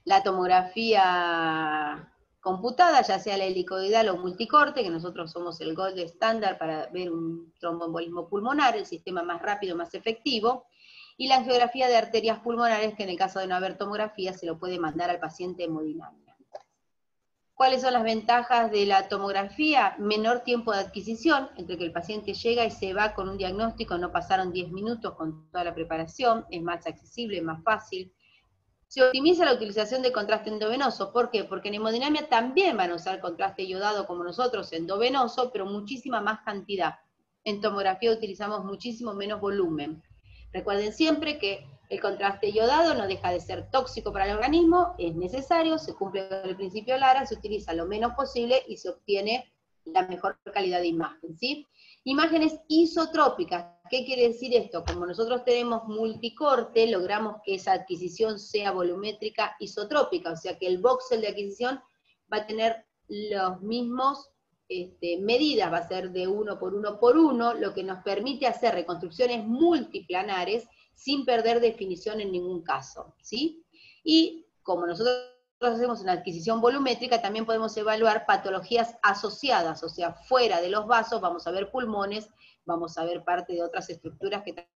La tomografía computada, ya sea la helicoidal o multicorte, que nosotros somos el gold estándar para ver un tromboembolismo pulmonar, el sistema más rápido, más efectivo, y la angiografía de arterias pulmonares, que en el caso de no haber tomografía se lo puede mandar al paciente hemodinámica. ¿Cuáles son las ventajas de la tomografía? Menor tiempo de adquisición, entre que el paciente llega y se va con un diagnóstico, no pasaron 10 minutos con toda la preparación, es más accesible, más fácil. Se optimiza la utilización de contraste endovenoso. ¿Por qué? Porque en hemodinamia también van a usar contraste iodado como nosotros, endovenoso, pero muchísima más cantidad. En tomografía utilizamos muchísimo menos volumen. Recuerden siempre que el contraste iodado no deja de ser tóxico para el organismo, es necesario, se cumple con el principio Lara, se utiliza lo menos posible y se obtiene la mejor calidad de imagen, ¿sí? Imágenes isotrópicas. ¿Qué quiere decir esto? Como nosotros tenemos multicorte, logramos que esa adquisición sea volumétrica isotrópica, o sea que el voxel de adquisición va a tener los mismos medidas, va a ser de 1 por 1 por 1, lo que nos permite hacer reconstrucciones multiplanares sin perder definición en ningún caso, ¿sí? Y como nosotros hacemos una adquisición volumétrica, también podemos evaluar patologías asociadas, o sea, fuera de los vasos, vamos a ver pulmones, vamos a ver parte de otras estructuras que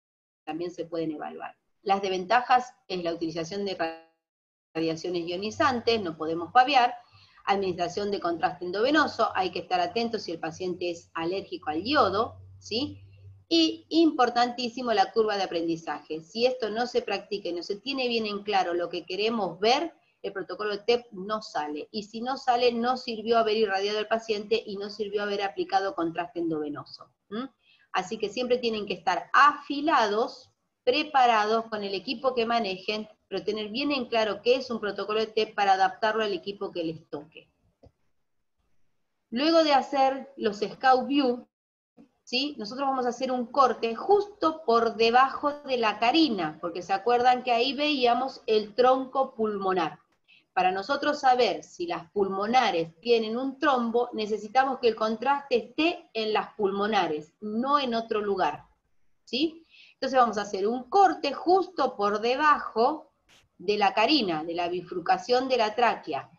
también se pueden evaluar. Las desventajas es la utilización de radiaciones ionizantes, no podemos babear, administración de contraste endovenoso, hay que estar atentos si el paciente es alérgico al yodo, ¿sí? Y importantísimo la curva de aprendizaje. Si esto no se practica y no se tiene bien en claro lo que queremos ver, el protocolo de TEP no sale. Y si no sale, no sirvió haber irradiado al paciente y no sirvió haber aplicado contraste endovenoso. Así que siempre tienen que estar afilados, preparados con el equipo que manejen, pero tener bien en claro qué es un protocolo de TEP para adaptarlo al equipo que les toque. Luego de hacer los Scout View, ¿sí? Nosotros vamos a hacer un corte justo por debajo de la carina, porque se acuerdan que ahí veíamos el tronco pulmonar. Para nosotros saber si las pulmonares tienen un trombo, necesitamos que el contraste esté en las pulmonares, no en otro lugar. ¿sí? Entonces vamos a hacer un corte justo por debajo de la carina, de la bifurcación de la tráquea.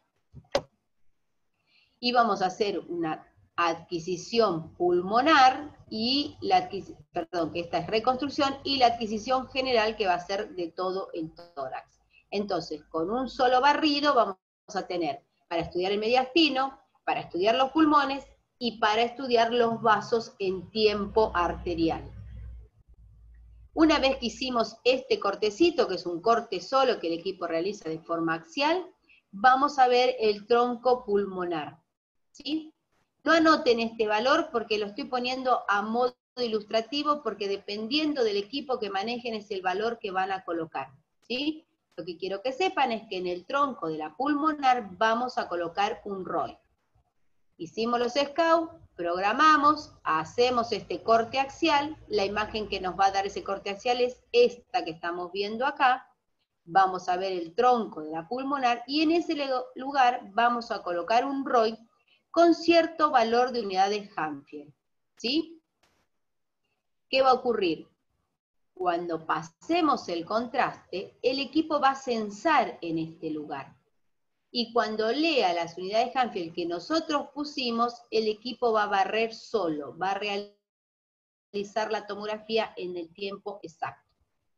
Y vamos a hacer una adquisición pulmonar y perdón, que esta es reconstrucción, y la adquisición general que va a ser de todo el tórax. Entonces, con un solo barrido vamos a tener para estudiar el mediastino, para estudiar los pulmones y para estudiar los vasos en tiempo arterial. Una vez que hicimos este cortecito, que es un corte solo que el equipo realiza de forma axial, vamos a ver el tronco pulmonar, ¿sí? No anoten este valor porque lo estoy poniendo a modo ilustrativo, porque dependiendo del equipo que manejen es el valor que van a colocar, ¿sí? Lo que quiero que sepan es que en el tronco de la pulmonar vamos a colocar un ROI. Hicimos los scouts, programamos, hacemos este corte axial, la imagen que nos va a dar ese corte axial es esta que estamos viendo acá, vamos a ver el tronco de la pulmonar, y en ese lugar vamos a colocar un ROI con cierto valor de unidad de Hanfield, ¿sí? ¿Qué va a ocurrir? Cuando pasemos el contraste, el equipo va a censar en este lugar. Y cuando lea las unidades Hanfield que nosotros pusimos, el equipo va a barrer solo, va a realizar la tomografía en el tiempo exacto.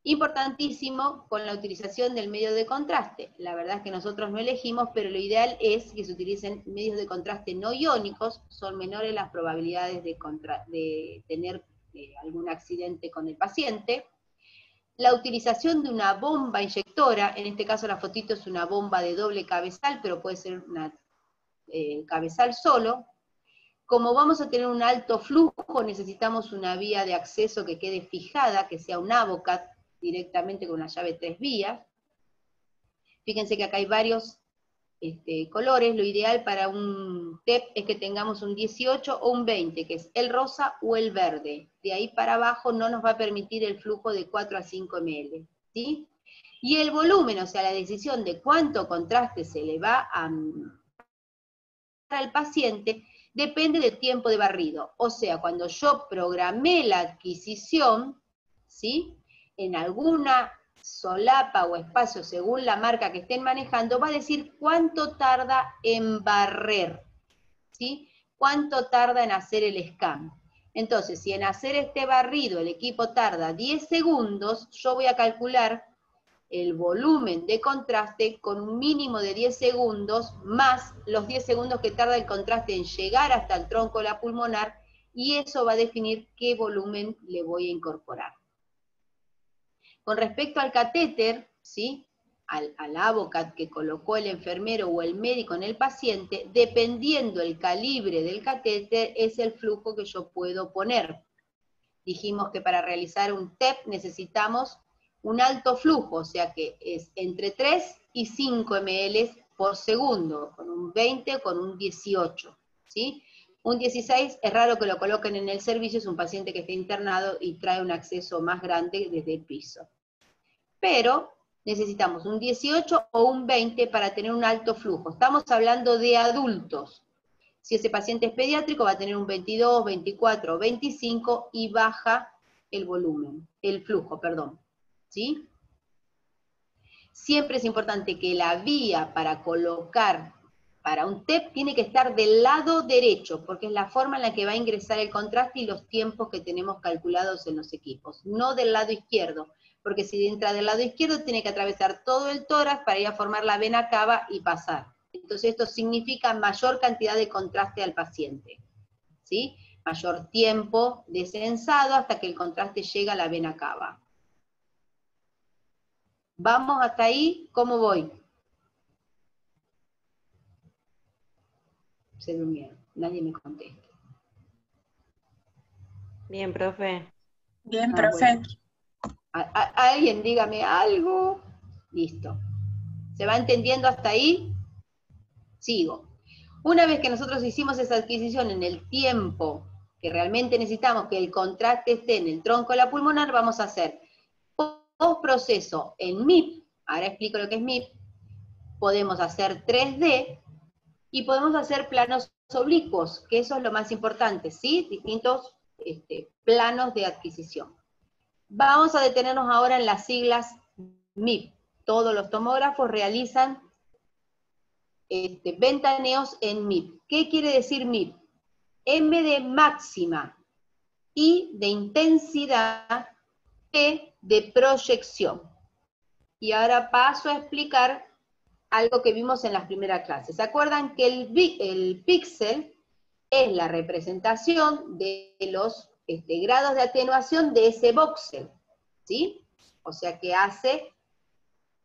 Importantísimo con la utilización del medio de contraste. La verdad es que nosotros no elegimos, pero lo ideal es que se utilicen medios de contraste no iónicos, son menores las probabilidades de tener algún accidente con el paciente. La utilización de una bomba inyectora, en este caso la fotito es una bomba de doble cabezal, pero puede ser una cabezal solo. Como vamos a tener un alto flujo, necesitamos una vía de acceso que quede fijada, que sea un Avocat, directamente con una llave 3 vías. Fíjense que acá hay varios colores. Lo ideal para un TEP es que tengamos un 18 o un 20, que es el rosa o el verde. De ahí para abajo no nos va a permitir el flujo de 4 a 5 ml, ¿sí? Y el volumen, o sea, la decisión de cuánto contraste se le va a al paciente, depende del tiempo de barrido. O sea, cuando yo programé la adquisición, ¿sí? En alguna solapa o espacio, según la marca que estén manejando, va a decir cuánto tarda en barrer, ¿sí? Cuánto tarda en hacer el scan. Entonces, si en hacer este barrido el equipo tarda 10 segundos, yo voy a calcular el volumen de contraste con un mínimo de 10 segundos, más los 10 segundos que tarda el contraste en llegar hasta el tronco de la pulmonar, y eso va a definir qué volumen le voy a incorporar. Con respecto al catéter, ¿sí? Al Avocat que colocó el enfermero o el médico en el paciente, dependiendo el calibre del catéter, es el flujo que yo puedo poner. Dijimos que para realizar un TEP necesitamos un alto flujo, o sea que es entre 3 y 5 ml por segundo, con un 20 o con un 18, ¿sí? Un 16 es raro que lo coloquen en el servicio, es un paciente que está internado y trae un acceso más grande desde el piso. Pero necesitamos un 18 o un 20 para tener un alto flujo. Estamos hablando de adultos. Si ese paciente es pediátrico va a tener un 22, 24 o 25 y baja el volumen, el flujo, perdón. ¿Sí? Siempre es importante que la vía para colocar para un TEP tiene que estar del lado derecho, porque es la forma en la que va a ingresar el contraste y los tiempos que tenemos calculados en los equipos, no del lado izquierdo, porque si entra del lado izquierdo tiene que atravesar todo el tórax para ir a formar la vena cava y pasar. Entonces esto significa mayor cantidad de contraste al paciente, ¿sí? Mayor tiempo de censado hasta que el contraste llega a la vena cava. ¿Vamos hasta ahí? ¿Cómo voy? Se durmieron, nadie me contesta. Bien, profe. Bien, profe. Bueno. Alguien dígame algo. Listo. ¿Se va entendiendo hasta ahí? Sigo. Una vez que nosotros hicimos esa adquisición en el tiempo que realmente necesitamos que el contraste esté en el tronco de la pulmonar, vamos a hacer postproceso en MIP, ahora explico lo que es MIP, podemos hacer 3D y podemos hacer planos oblicuos, que eso es lo más importante, ¿sí? Distintos planos de adquisición. Vamos a detenernos ahora en las siglas MIP. Todos los tomógrafos realizan ventaneos en MIP. ¿Qué quiere decir MIP? M de máxima, I de intensidad, P de proyección. Y ahora paso a explicar algo que vimos en las primeras clases. ¿Se acuerdan que el píxel es la representación de los grados de atenuación de ese voxel? ¿Sí? O sea que hace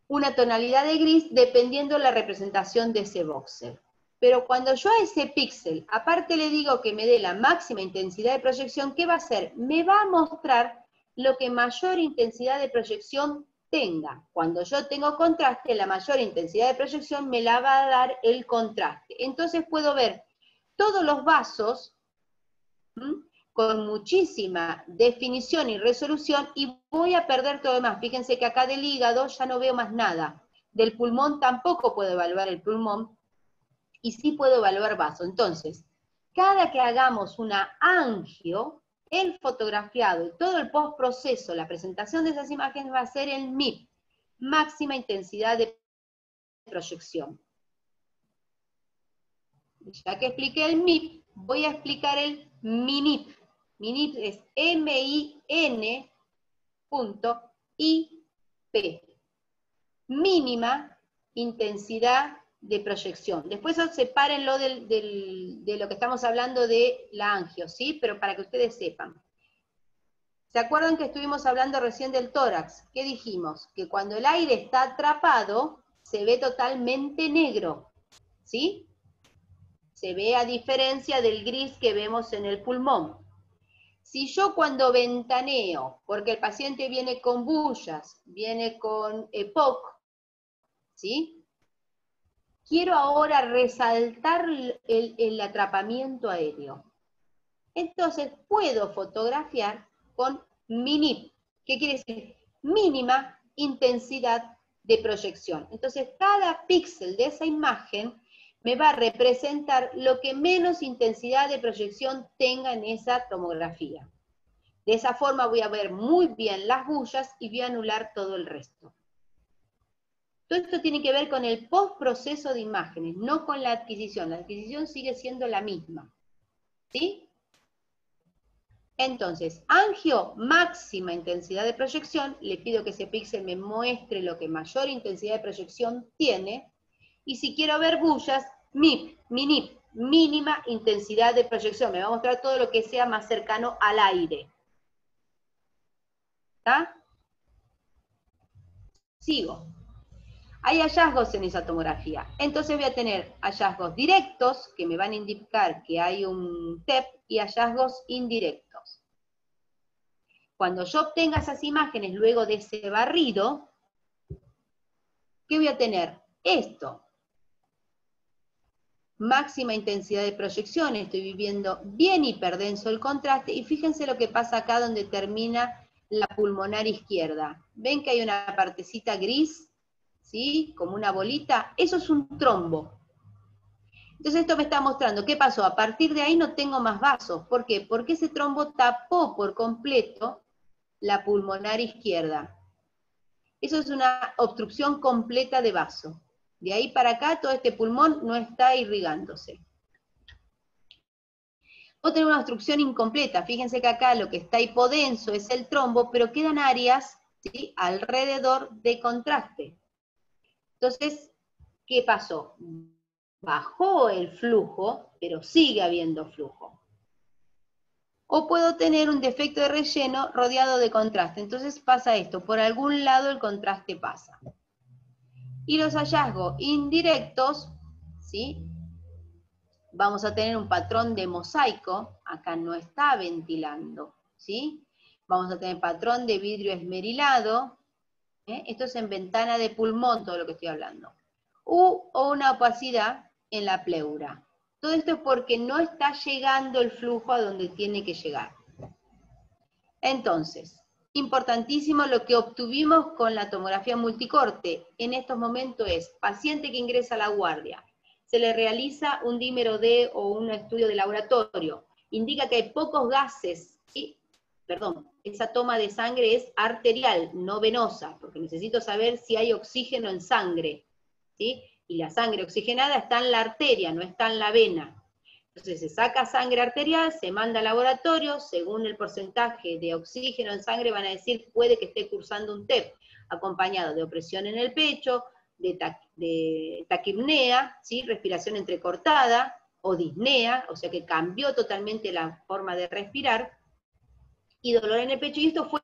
una tonalidad de gris dependiendo de la representación de ese voxel. Pero cuando yo a ese píxel, aparte le digo que me dé la máxima intensidad de proyección, ¿qué va a hacer? Me va a mostrar lo que mayor intensidad de proyección tenga. Cuando yo tengo contraste, la mayor intensidad de proyección me la va a dar el contraste. Entonces puedo ver todos los vasos con muchísima definición y resolución y voy a perder todo lo demás. Fíjense que acá del hígado ya no veo más nada. Del pulmón tampoco puedo evaluar el pulmón y sí puedo evaluar vaso. Entonces, cada que hagamos una angio, el fotografiado y todo el postproceso, la presentación de esas imágenes va a ser el MIP, máxima intensidad de proyección. Ya que expliqué el MIP, voy a explicar el MINIP. MINIP es MIN.IP. Mínima intensidad de proyección. Después sepárenlo de lo que estamos hablando de la angio, ¿sí? Pero para que ustedes sepan. ¿Se acuerdan que estuvimos hablando recién del tórax? ¿Qué dijimos? Que cuando el aire está atrapado, se ve totalmente negro, ¿sí? Se ve a diferencia del gris que vemos en el pulmón. Si yo cuando ventaneo, porque el paciente viene con bullas, viene con EPOC, ¿sí? Quiero ahora resaltar el atrapamiento aéreo. Entonces puedo fotografiar con MINIP. ¿Qué quiere decir? Mínima intensidad de proyección. Entonces cada píxel de esa imagen me va a representar lo que menos intensidad de proyección tenga en esa tomografía. De esa forma voy a ver muy bien las bullas y voy a anular todo el resto. Todo esto tiene que ver con el postproceso de imágenes, no con la adquisición. La adquisición sigue siendo la misma. ¿Sí? Entonces, angio, máxima intensidad de proyección. Le pido que ese píxel me muestre lo que mayor intensidad de proyección tiene. Y si quiero ver bullas, MIP, MINIP, mínima intensidad de proyección. Me va a mostrar todo lo que sea más cercano al aire. ¿Está? Sigo. Hay hallazgos en esa tomografía. Entonces voy a tener hallazgos directos, que me van a indicar que hay un TEP, y hallazgos indirectos. Cuando yo obtenga esas imágenes luego de ese barrido, ¿qué voy a tener? Esto. Máxima intensidad de proyección, estoy viviendo bien hiperdenso el contraste, y fíjense lo que pasa acá donde termina la pulmonar izquierda. ¿Ven que hay una partecita gris? ¿Sí? Como una bolita. Eso es un trombo. Entonces esto me está mostrando, ¿qué pasó? A partir de ahí no tengo más vasos. ¿Por qué? Porque ese trombo tapó por completo la pulmonar izquierda. Eso es una obstrucción completa de vaso. De ahí para acá todo este pulmón no está irrigándose. Puedo tener una obstrucción incompleta. Fíjense que acá lo que está hipodenso es el trombo, pero quedan áreas, ¿sí?, alrededor de contraste. Entonces, ¿qué pasó? Bajó el flujo, pero sigue habiendo flujo. O puedo tener un defecto de relleno rodeado de contraste. Entonces pasa esto, por algún lado el contraste pasa. Y los hallazgos indirectos, ¿sí?, vamos a tener un patrón de mosaico, acá no está ventilando, ¿sí? Vamos a tener patrón de vidrio esmerilado, esto es en ventana de pulmón todo lo que estoy hablando, o una opacidad en la pleura. Todo esto es porque no está llegando el flujo a donde tiene que llegar. Entonces, importantísimo lo que obtuvimos con la tomografía multicorte en estos momentos es, paciente que ingresa a la guardia, se le realiza un dímero D o un estudio de laboratorio, indica que hay pocos gases, ¿sí?, esa toma de sangre es arterial, no venosa, porque necesito saber si hay oxígeno en sangre, ¿sí? Y la sangre oxigenada está en la arteria, no está en la vena. Entonces se saca sangre arterial, se manda al laboratorio, según el porcentaje de oxígeno en sangre van a decir puede que esté cursando un TEP, acompañado de opresión en el pecho, de taquipnea, ¿sí? Respiración entrecortada, o disnea, o sea que cambió totalmente la forma de respirar, y dolor en el pecho, y esto fue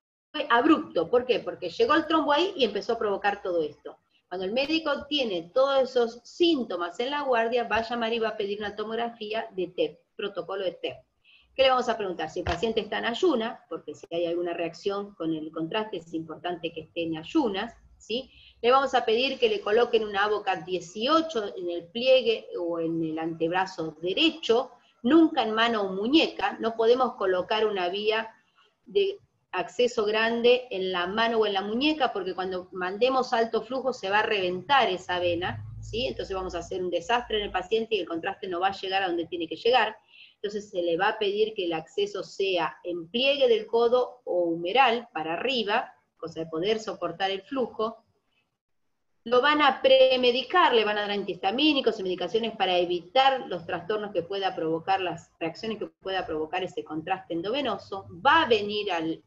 abrupto. ¿Por qué? Porque llegó el trombo ahí y empezó a provocar todo esto. Cuando el médico tiene todos esos síntomas en la guardia, va a llamar y va a pedir una tomografía de TEP, protocolo de TEP. ¿Qué le vamos a preguntar? Si el paciente está en ayuna, porque si hay alguna reacción con el contraste es importante que esté en ayunas, ¿sí? Le vamos a pedir que le coloquen una ABOCAT 18 en el pliegue o en el antebrazo derecho, nunca en mano o muñeca, no podemos colocar una vía de acceso grande en la mano o en la muñeca, porque cuando mandemos alto flujo se va a reventar esa vena, ¿sí? Entonces vamos a hacer un desastre en el paciente y el contraste no va a llegar a donde tiene que llegar. Entonces se le va a pedir que el acceso sea en pliegue del codo o humeral para arriba, cosa de poder soportar el flujo. Lo van a premedicar, le van a dar antihistamínicos y medicaciones para evitar los trastornos que pueda provocar, las reacciones que pueda provocar ese contraste endovenoso. Va a venir al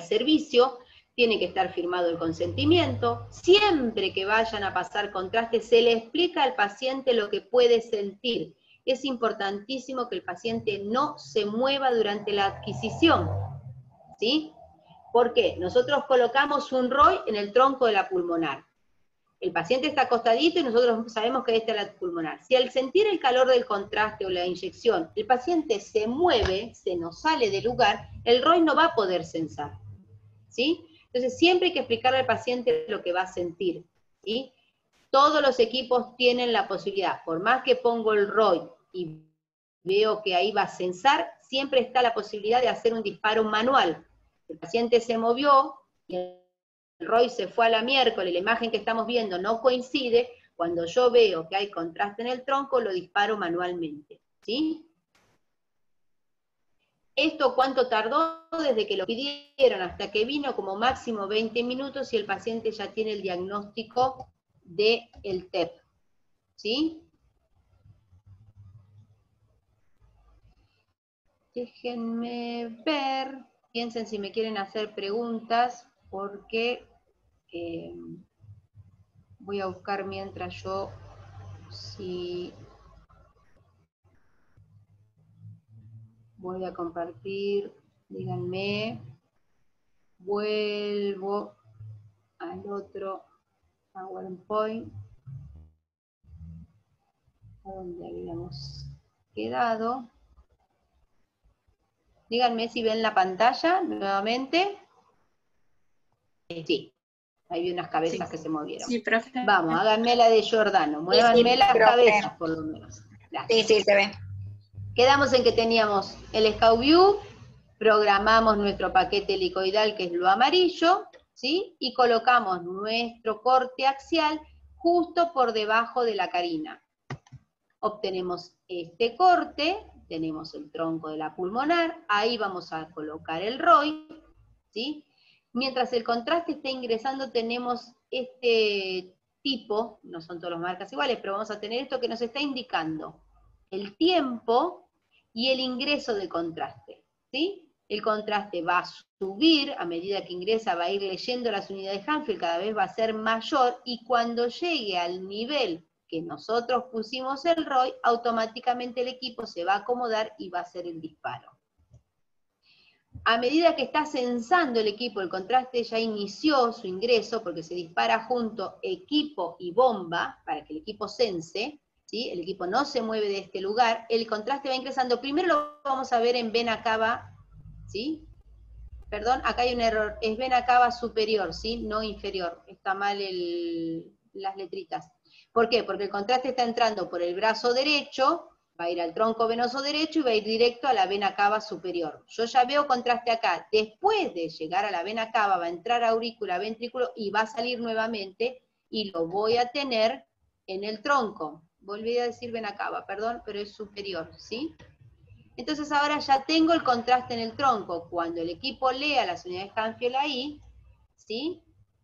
servicio, tiene que estar firmado el consentimiento. Siempre que vayan a pasar contraste, se le explica al paciente lo que puede sentir. Es importantísimo que el paciente no se mueva durante la adquisición, ¿sí? ¿Por qué? Nosotros colocamos un ROI en el tronco de la pulmonar. El paciente está acostadito y nosotros sabemos que esta es la pulmonar. Si al sentir el calor del contraste o la inyección, el paciente se mueve, se nos sale del lugar, el ROI no va a poder sensar, ¿sí? Entonces siempre hay que explicarle al paciente lo que va a sentir, ¿sí? Todos los equipos tienen la posibilidad, por más que pongo el ROI y veo que ahí va a sensar, siempre está la posibilidad de hacer un disparo manual. El paciente se movió y el ROI se fue a la miércoles, la imagen que estamos viendo no coincide, cuando yo veo que hay contraste en el tronco, lo disparo manualmente, ¿sí? ¿Esto cuánto tardó? Desde que lo pidieron hasta que vino, como máximo 20 minutos, y el paciente ya tiene el diagnóstico del TEP, ¿sí? Déjenme ver, piensen si me quieren hacer preguntas, porque voy a buscar mientras yo, si voy a compartir, díganme, vuelvo al otro PowerPoint, a donde habíamos quedado. Díganme si ven la pantalla nuevamente. Sí, ahí vi unas cabezas que se movieron. Sí, profe. Vamos, háganme la de Giordano, muévanme las profe. cabezas por lo menos. Gracias. Sí, se ve. Quedamos en que teníamos el Scout View, programamos nuestro paquete helicoidal, que es lo amarillo, ¿sí? Y colocamos nuestro corte axial justo por debajo de la carina. Obtenemos este corte, tenemos el tronco de la pulmonar, ahí vamos a colocar el ROI, ¿sí? Mientras el contraste está ingresando tenemos este tipo, no son todas las marcas iguales, pero vamos a tener esto que nos está indicando el tiempo y el ingreso del contraste, ¿sí? El contraste va a subir, a medida que ingresa va a ir leyendo las unidades Hanfield, cada vez va a ser mayor, y cuando llegue al nivel que nosotros pusimos el ROI, automáticamente el equipo se va a acomodar y va a hacer el disparo. A medida que está censando el equipo, el contraste ya inició su ingreso, porque se dispara junto equipo y bomba, para que el equipo sense, ¿sí? El equipo no se mueve de este lugar, el contraste va ingresando. Primero lo vamos a ver en vena cava, ¿sí? Perdón, acá hay un error, es vena cava superior, ¿sí? No inferior, está mal las letritas. ¿Por qué? Porque el contraste está entrando por el brazo derecho, va a ir al tronco venoso derecho y va a ir directo a la vena cava superior. Yo ya veo contraste acá. Después de llegar a la vena cava va a entrar aurícula, ventrículo y va a salir nuevamente y lo voy a tener en el tronco. Volví a decir vena cava, perdón, pero es superior, ¿sí? Entonces ahora ya tengo el contraste en el tronco. Cuando el equipo lea las unidades Hanfield ahí, ¿sí?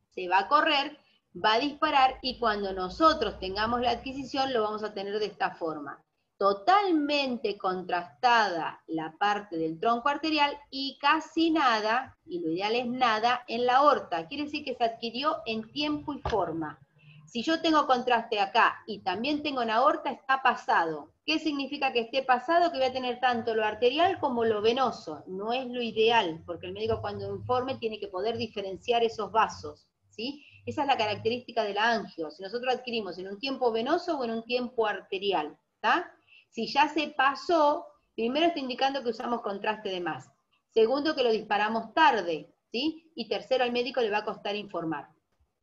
Se va a correr, va a disparar, y cuando nosotros tengamos la adquisición lo vamos a tener de esta forma. Totalmente contrastada la parte del tronco arterial y casi nada, y lo ideal es nada, en la aorta. Quiere decir que se adquirió en tiempo y forma. Si yo tengo contraste acá y también tengo en aorta, está pasado. ¿Qué significa que esté pasado? Que voy a tener tanto lo arterial como lo venoso. No es lo ideal, porque el médico cuando informe tiene que poder diferenciar esos vasos, ¿sí? Esa es la característica de la angio. Si nosotros adquirimos en un tiempo venoso o en un tiempo arterial, ¿está? Si ya se pasó, primero está indicando que usamos contraste de más. Segundo, que lo disparamos tarde, ¿sí? Y tercero, al médico le va a costar informar.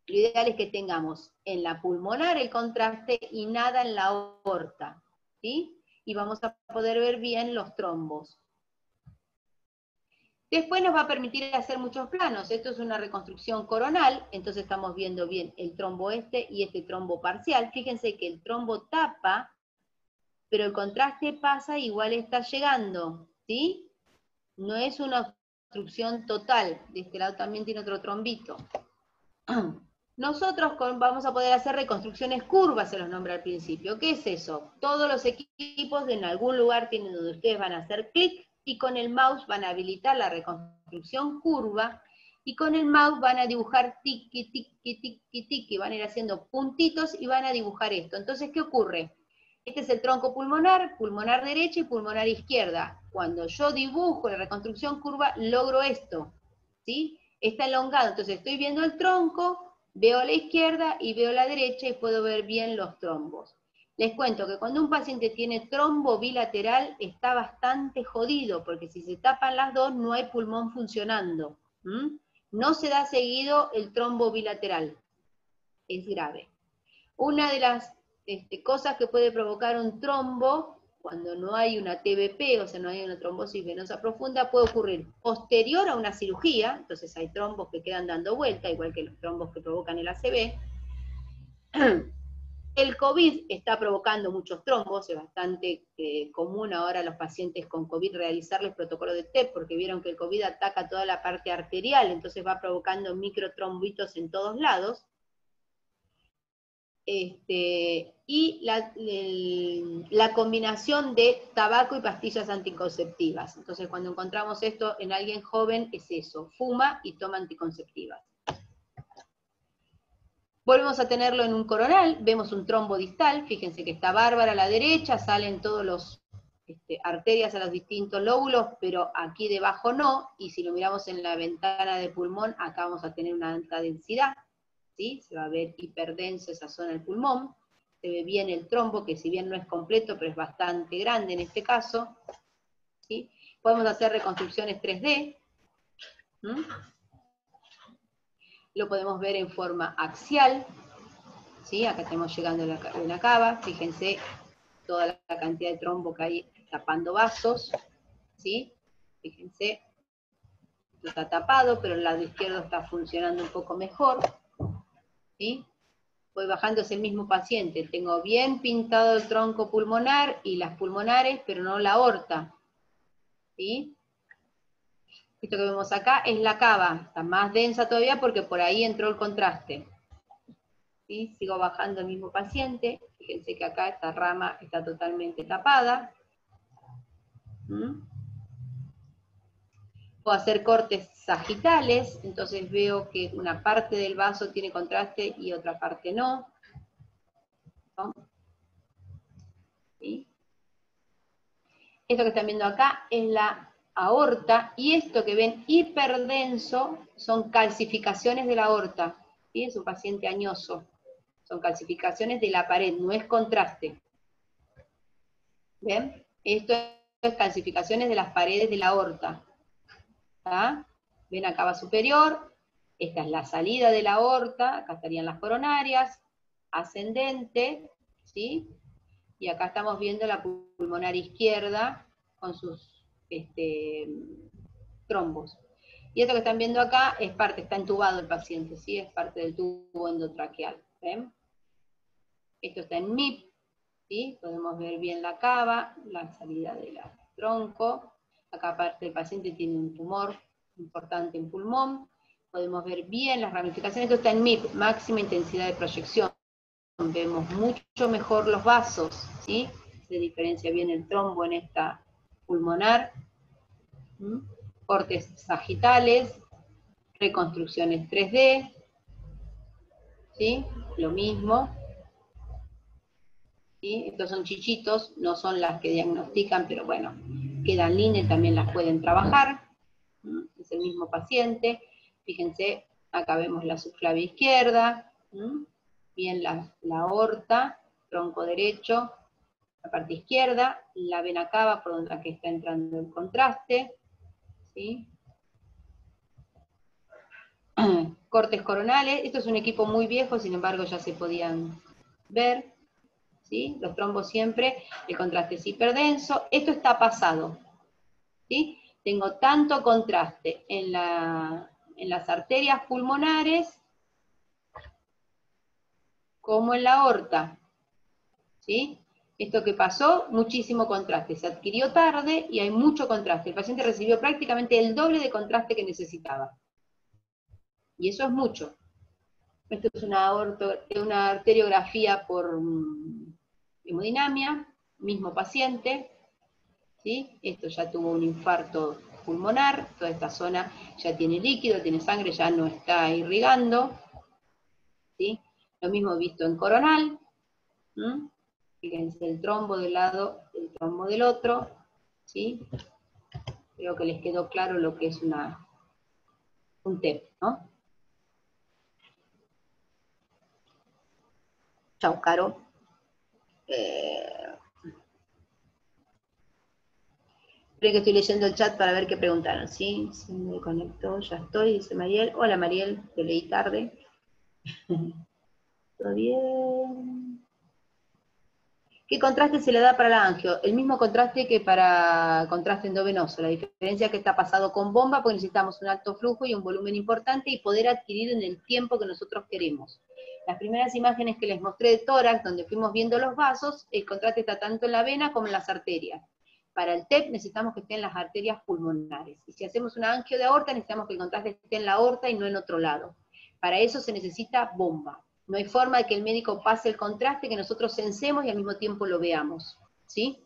Lo ideal es que tengamos en la pulmonar el contraste y nada en la aorta, ¿sí? Y vamos a poder ver bien los trombos. Después nos va a permitir hacer muchos planos. Esto es una reconstrucción coronal, entonces estamos viendo bien el trombo este y este trombo parcial. Fíjense que el trombo tapa, pero el contraste pasa, igual está llegando, ¿sí? No es una obstrucción total. De este lado también tiene otro trombito. Nosotros vamos a poder hacer reconstrucciones curvas, se los nombré al principio. ¿Qué es eso? Todos los equipos en algún lugar tienen donde ustedes van a hacer clic y con el mouse van a habilitar la reconstrucción curva y con el mouse van a dibujar tiki, tiki, tiki, tiki, van a ir haciendo puntitos y van a dibujar esto. Entonces, ¿qué ocurre? Este es el tronco pulmonar, pulmonar derecha y pulmonar izquierda. Cuando yo dibujo la reconstrucción curva, logro esto, ¿sí? Está elongado, entonces estoy viendo el tronco, veo a la izquierda y veo a la derecha y puedo ver bien los trombos. Les cuento que cuando un paciente tiene trombo bilateral está bastante jodido, porque si se tapan las dos no hay pulmón funcionando. No se da seguido el trombo bilateral. Es grave. Una de las cosas que puede provocar un trombo, cuando no hay una TBP, o sea, no hay una trombosis venosa profunda, puede ocurrir posterior a una cirugía, entonces hay trombos que quedan dando vuelta, igual que los trombos que provocan el ACV. El COVID está provocando muchos trombos, es bastante común ahora a los pacientes con COVID realizarles protocolo de TEP, porque vieron que el COVID ataca toda la parte arterial, entonces va provocando microtrombitos en todos lados. Y la combinación de tabaco y pastillas anticonceptivas. Entonces, cuando encontramos esto en alguien joven, es eso, fuma y toma anticonceptivas. Volvemos a tenerlo en un coronal, vemos un trombo distal, fíjense que está bárbara a la derecha, salen todos los arterias a los distintos lóbulos, pero aquí debajo no, y si lo miramos en la ventana de pulmón, acá vamos a tener una alta densidad. ¿Sí? Se va a ver hiperdenso esa zona del pulmón, se ve bien el trombo, que si bien no es completo, pero es bastante grande en este caso. ¿Sí? Podemos hacer reconstrucciones 3D. Lo podemos ver en forma axial. ¿Sí? Acá estamos llegando a la cava, fíjense toda la cantidad de trombo que hay tapando vasos. ¿Sí? Fíjense, esto está tapado, pero el lado izquierdo está funcionando un poco mejor. ¿Sí? Voy bajando, es el mismo paciente, tengo bien pintado el tronco pulmonar y las pulmonares, pero no la aorta. ¿Sí? Esto que vemos acá es la cava, está más densa todavía porque por ahí entró el contraste. ¿Sí? Sigo bajando el mismo paciente, fíjense que acá esta rama está totalmente tapada. Puedo hacer cortes sagitales, entonces veo que una parte del vaso tiene contraste y otra parte no. ¿Sí? Esto que están viendo acá es la aorta, y esto que ven hiperdenso son calcificaciones de la aorta. ¿Sí? Es un paciente añoso. Son calcificaciones de la pared, no es contraste. ¿Ven? Esto es calcificaciones de las paredes de la aorta. ¿Está? Ven acá va superior, esta es la salida de la aorta, acá estarían las coronarias, ascendente, ¿sí? Y acá estamos viendo la pulmonar izquierda con sus trombos. Y esto que están viendo acá es parte, está entubado el paciente, ¿sí? Es parte del tubo endotraqueal. ¿Ven? Esto está en MIP, ¿sí? Podemos ver bien la cava, la salida de la tronco. Acá aparte el paciente tiene un tumor importante en pulmón. Podemos ver bien las ramificaciones. Esto está en MIP, máxima intensidad de proyección. Vemos mucho mejor los vasos, ¿sí? Se diferencia bien el trombo en esta pulmonar. Cortes sagitales, reconstrucciones 3D, ¿sí? Lo mismo. ¿Sí? Estos son chichitos, no son las que diagnostican, pero bueno, quedan líneas, también las pueden trabajar. Es el mismo paciente. Fíjense, acá vemos la subclavia izquierda, bien la aorta, tronco derecho, la parte izquierda, la vena cava por donde aquí está entrando el contraste, ¿sí? Cortes coronales, esto es un equipo muy viejo, sin embargo ya se podían ver, ¿sí? Los trombos siempre, el contraste es hiperdenso, esto está pasado, ¿sí? Tengo tanto contraste en las arterias pulmonares como en la aorta, ¿sí? Esto que pasó, muchísimo contraste, se adquirió tarde y hay mucho contraste, el paciente recibió prácticamente el doble de contraste que necesitaba. Y eso es mucho. Esto es una arteriografía por hemodinamia, mismo paciente, ¿sí? Esto ya tuvo un infarto pulmonar, toda esta zona ya tiene líquido, tiene sangre, ya no está irrigando, ¿sí? Lo mismo visto en coronal, fíjense el trombo de un lado, el trombo del otro, ¿sí? Creo que les quedó claro lo que es un TEP, ¿no? Chau, Caro. Esperen que estoy leyendo el chat para ver qué preguntaron, ¿sí? Se me conectó, ya estoy, dice Mariel. Hola Mariel, te leí tarde. ¿Todo bien? ¿Qué contraste se le da para la angio? El mismo contraste que para contraste endovenoso. La diferencia es que está pasado con bomba porque necesitamos un alto flujo y un volumen importante y poder adquirir en el tiempo que nosotros queremos. Las primeras imágenes que les mostré de tórax, donde fuimos viendo los vasos, el contraste está tanto en la vena como en las arterias. Para el TEP necesitamos que esté en las arterias pulmonares. Y si hacemos una angio de aorta, necesitamos que el contraste esté en la aorta y no en otro lado. Para eso se necesita bomba. No hay forma de que el médico pase el contraste, que nosotros sensemos y al mismo tiempo lo veamos, ¿sí?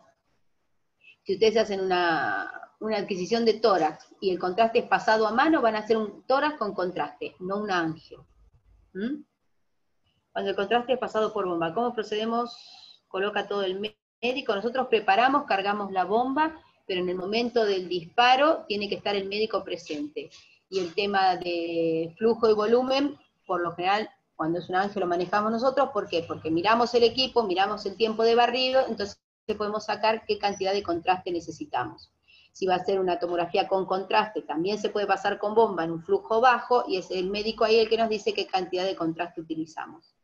Si ustedes hacen una adquisición de tórax y el contraste es pasado a mano, van a hacer un tórax con contraste, no una angio. Cuando el contraste es pasado por bomba, ¿cómo procedemos? Coloca todo el médico, nosotros preparamos, cargamos la bomba, pero en el momento del disparo tiene que estar el médico presente. Y el tema de flujo y volumen, por lo general, cuando es un angio lo manejamos nosotros, ¿por qué? Porque miramos el equipo, miramos el tiempo de barrido, entonces podemos sacar qué cantidad de contraste necesitamos. Si va a ser una tomografía con contraste, también se puede pasar con bomba en un flujo bajo, y es el médico ahí el que nos dice qué cantidad de contraste utilizamos.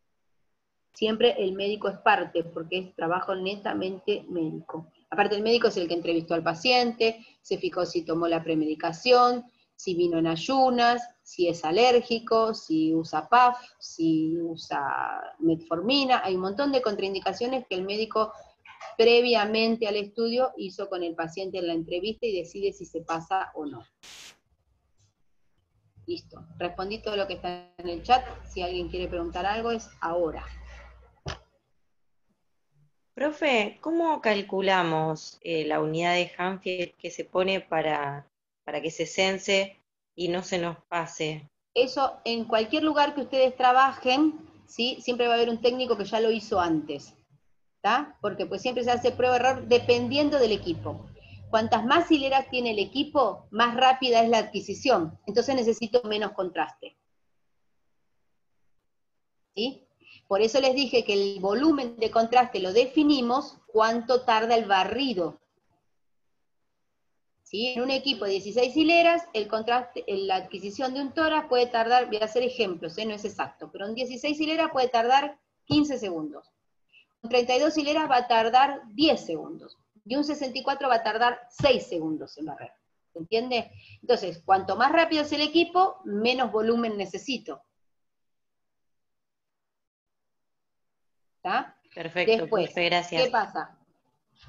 Siempre el médico es parte, porque es trabajo netamente médico. Aparte el médico es el que entrevistó al paciente, se fijó si tomó la premedicación, si vino en ayunas, si es alérgico, si usa PAF, si usa metformina, hay un montón de contraindicaciones que el médico previamente al estudio hizo con el paciente en la entrevista y decide si se pasa o no. Listo, respondí todo lo que está en el chat, si alguien quiere preguntar algo es ahora. Profe, ¿cómo calculamos la unidad de Hanfield que se pone para que se sense y no se nos pase? Eso, en cualquier lugar que ustedes trabajen, ¿sí? Siempre va a haber un técnico que ya lo hizo antes, ¿está? Porque pues siempre se hace prueba-error dependiendo del equipo. Cuantas más hileras tiene el equipo, más rápida es la adquisición, entonces necesito menos contraste. ¿Sí? Por eso les dije que el volumen de contraste lo definimos cuánto tarda el barrido. ¿Sí? En un equipo de 16 hileras, el contraste, la adquisición de un tórax puede tardar, voy a hacer ejemplos, no es exacto, pero en 16 hileras puede tardar 15 segundos. Con 32 hileras va a tardar 10 segundos. Y un 64 va a tardar 6 segundos en barrer. ¿Se entiende? Entonces, cuanto más rápido es el equipo, menos volumen necesito. ¿Está? Perfecto, Después, profe, gracias. ¿qué pasa?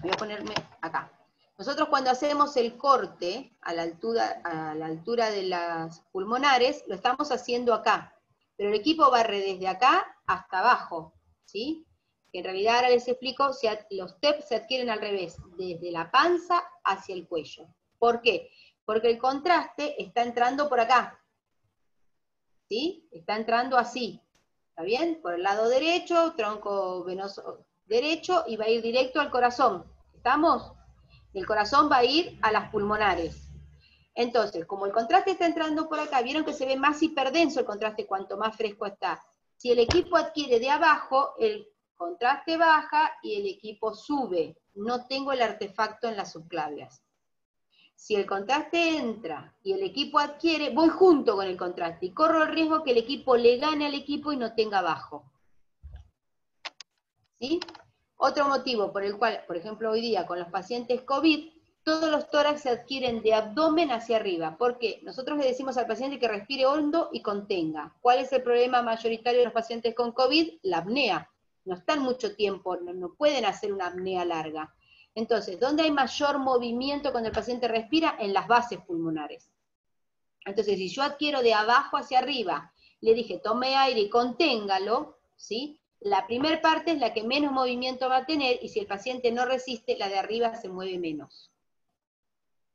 Voy a ponerme acá. Nosotros cuando hacemos el corte a la altura de las pulmonares, lo estamos haciendo acá, pero el equipo barre desde acá hasta abajo, ¿sí? Que en realidad ahora les explico, los TEP se adquieren al revés, desde la panza hacia el cuello. ¿Por qué? Porque el contraste está entrando por acá, ¿sí? Está entrando así, ¿está bien? Por el lado derecho, tronco venoso derecho, y va a ir directo al corazón, ¿estamos? El corazón va a ir a las pulmonares. Entonces, como el contraste está entrando por acá, vieron que se ve más hiperdenso el contraste cuanto más fresco está. Si el equipo adquiere de abajo, el contraste baja y el equipo sube. No tengo el artefacto en las subclavias. Si el contraste entra y el equipo adquiere, voy junto con el contraste y corro el riesgo que el equipo le gane al equipo y no tenga bajo. ¿Sí? Otro motivo por el cual, por ejemplo, hoy día con los pacientes COVID, todos los tórax se adquieren de abdomen hacia arriba. ¿Por qué? Nosotros le decimos al paciente que respire hondo y contenga. ¿Cuál es el problema mayoritario de los pacientes con COVID? La apnea. No están mucho tiempo, no pueden hacer una apnea larga. Entonces, ¿dónde hay mayor movimiento cuando el paciente respira? En las bases pulmonares. Entonces, si yo adquiero de abajo hacia arriba, le dije tome aire y conténgalo, ¿sí? La primera parte es la que menos movimiento va a tener, y si el paciente no resiste, la de arriba se mueve menos.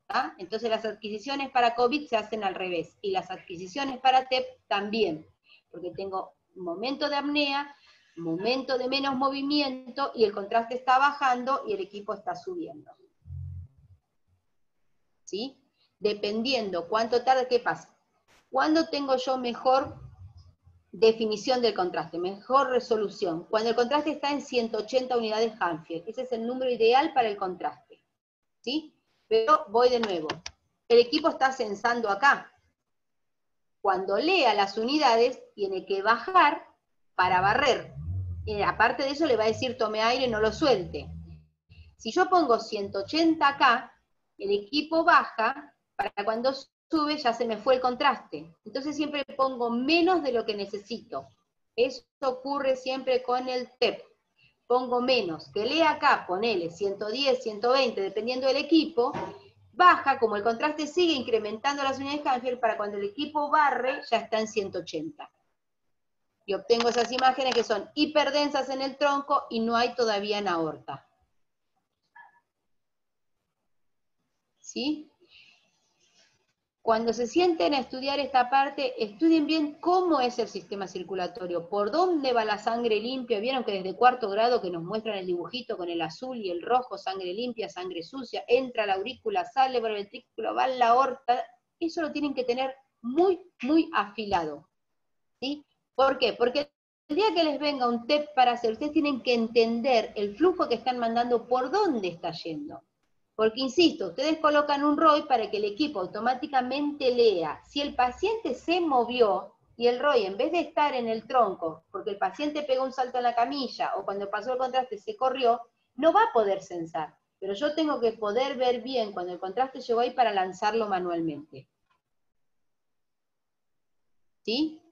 ¿Ah? Entonces las adquisiciones para COVID se hacen al revés, y las adquisiciones para TEP también, porque tengo un momento de apnea, momento de menos movimiento, y el contraste está bajando y el equipo está subiendo. ¿Sí? Dependiendo cuánto tarde, ¿qué pasa? ¿Cuándo tengo yo mejor definición del contraste, mejor resolución? Cuando el contraste está en 180 unidades Hanfield, ese es el número ideal para el contraste, ¿sí? Pero voy de nuevo, el equipo está censando acá. Cuando lea las unidades, tiene que bajar para barrer. Aparte de eso, le va a decir tome aire, no lo suelte. Si yo pongo 180 acá, el equipo baja, para cuando sube ya se me fue el contraste. Entonces siempre pongo menos de lo que necesito. Eso ocurre siempre con el TEP. Pongo menos, que lea acá, ponele 110, 120, dependiendo del equipo, baja, como el contraste sigue incrementando las unidades Hanfield, para cuando el equipo barre, ya está en 180. Y obtengo esas imágenes que son hiperdensas en el tronco y no hay todavía en aorta. ¿Sí? Cuando se sienten a estudiar esta parte, estudien bien cómo es el sistema circulatorio, por dónde va la sangre limpia. Vieron que desde cuarto grado que nos muestran el dibujito con el azul y el rojo, sangre limpia, sangre sucia, entra a la aurícula, sale por el ventrículo, va a la aorta. Eso lo tienen que tener muy, muy afilado. ¿Sí? ¿Por qué? Porque el día que les venga un TEP para hacer, ustedes tienen que entender el flujo que están mandando, por dónde está yendo. Porque, insisto, ustedes colocan un ROI para que el equipo automáticamente lea. Si el paciente se movió y el ROI, en vez de estar en el tronco, porque el paciente pegó un salto en la camilla o cuando pasó el contraste se corrió, no va a poder censar. Pero yo tengo que poder ver bien cuando el contraste llegó ahí para lanzarlo manualmente. ¿Sí?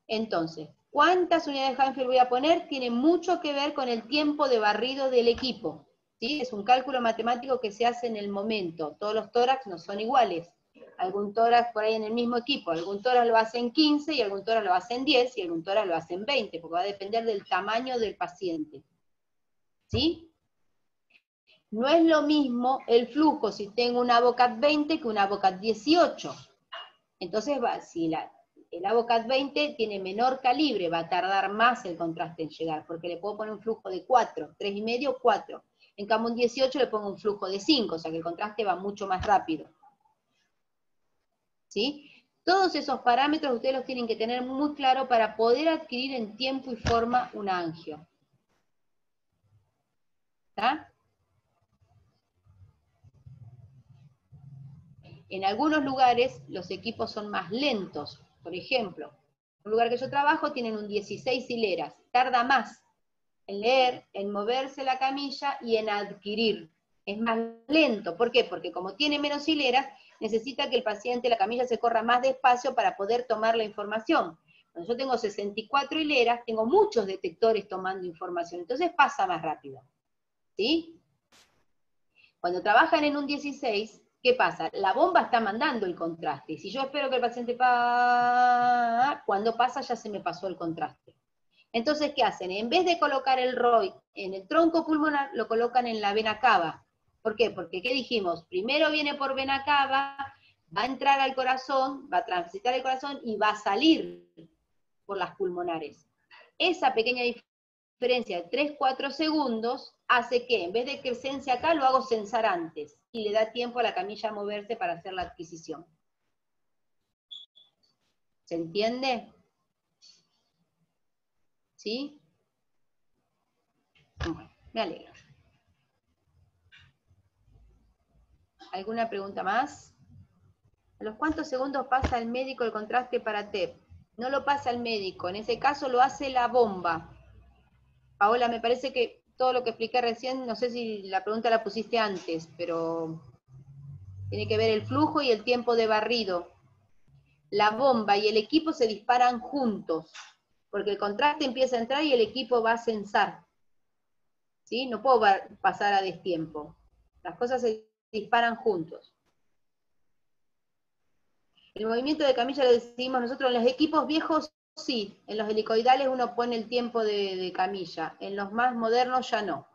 Entonces, ¿cuántas unidades Hanfield voy a poner? Tiene mucho que ver con el tiempo de barrido del equipo. ¿Sí? Es un cálculo matemático que se hace en el momento. Todos los tórax no son iguales. Algún tórax por ahí en el mismo equipo, algún tórax lo hace en 15, y algún tórax lo hace en 10, y algún tórax lo hace en 20, porque va a depender del tamaño del paciente. ¿Sí? No es lo mismo el flujo si tengo una AVOCAT 20 que una AVOCAT 18. Entonces, si el AVOCAT 20 tiene menor calibre, va a tardar más el contraste en llegar, porque le puedo poner un flujo de 4, 3,5, 4. En cambio, un 18 le pongo un flujo de 5, o sea que el contraste va mucho más rápido. ¿Sí? Todos esos parámetros ustedes los tienen que tener muy claro para poder adquirir en tiempo y forma una angio. ¿Está? En algunos lugares los equipos son más lentos. Por ejemplo, en un lugar que yo trabajo tienen un 16 hileras. Tarda más en leer, en moverse la camilla y en adquirir. Es más lento. ¿Por qué? Porque como tiene menos hileras, necesita que el paciente, la camilla se corra más despacio para poder tomar la información. Cuando yo tengo 64 hileras, tengo muchos detectores tomando información, entonces pasa más rápido. ¿Sí? Cuando trabajan en un 16, ¿qué pasa? La bomba está mandando el contraste, y si yo espero que el paciente cuando pasa ya se me pasó el contraste. Entonces, ¿qué hacen? En vez de colocar el ROI en el tronco pulmonar, lo colocan en la vena cava. ¿Por qué? Porque, ¿qué dijimos? Primero viene por vena cava, va a entrar al corazón, va a transitar el corazón y va a salir por las pulmonares. Esa pequeña diferencia de 3-4 segundos hace que, en vez de que sense acá, lo hago sensar antes, y le da tiempo a la camilla a moverse para hacer la adquisición. ¿Se entiende? ¿Sí? Bueno, me alegro. ¿Alguna pregunta más? ¿A los cuántos segundos pasa el médico el contraste para TEP? No lo pasa el médico, en ese caso lo hace la bomba. Paola, me parece que todo lo que expliqué recién, no sé si la pregunta la pusiste antes, pero tiene que ver el flujo y el tiempo de barrido. La bomba y el equipo se disparan juntos, porque el contraste empieza a entrar y el equipo va a censar. ¿Sí? No puedo pasar a destiempo. Las cosas se disparan juntos. El movimiento de camilla lo decidimos nosotros. En los equipos viejos sí, en los helicoidales uno pone el tiempo de camilla, en los más modernos ya no.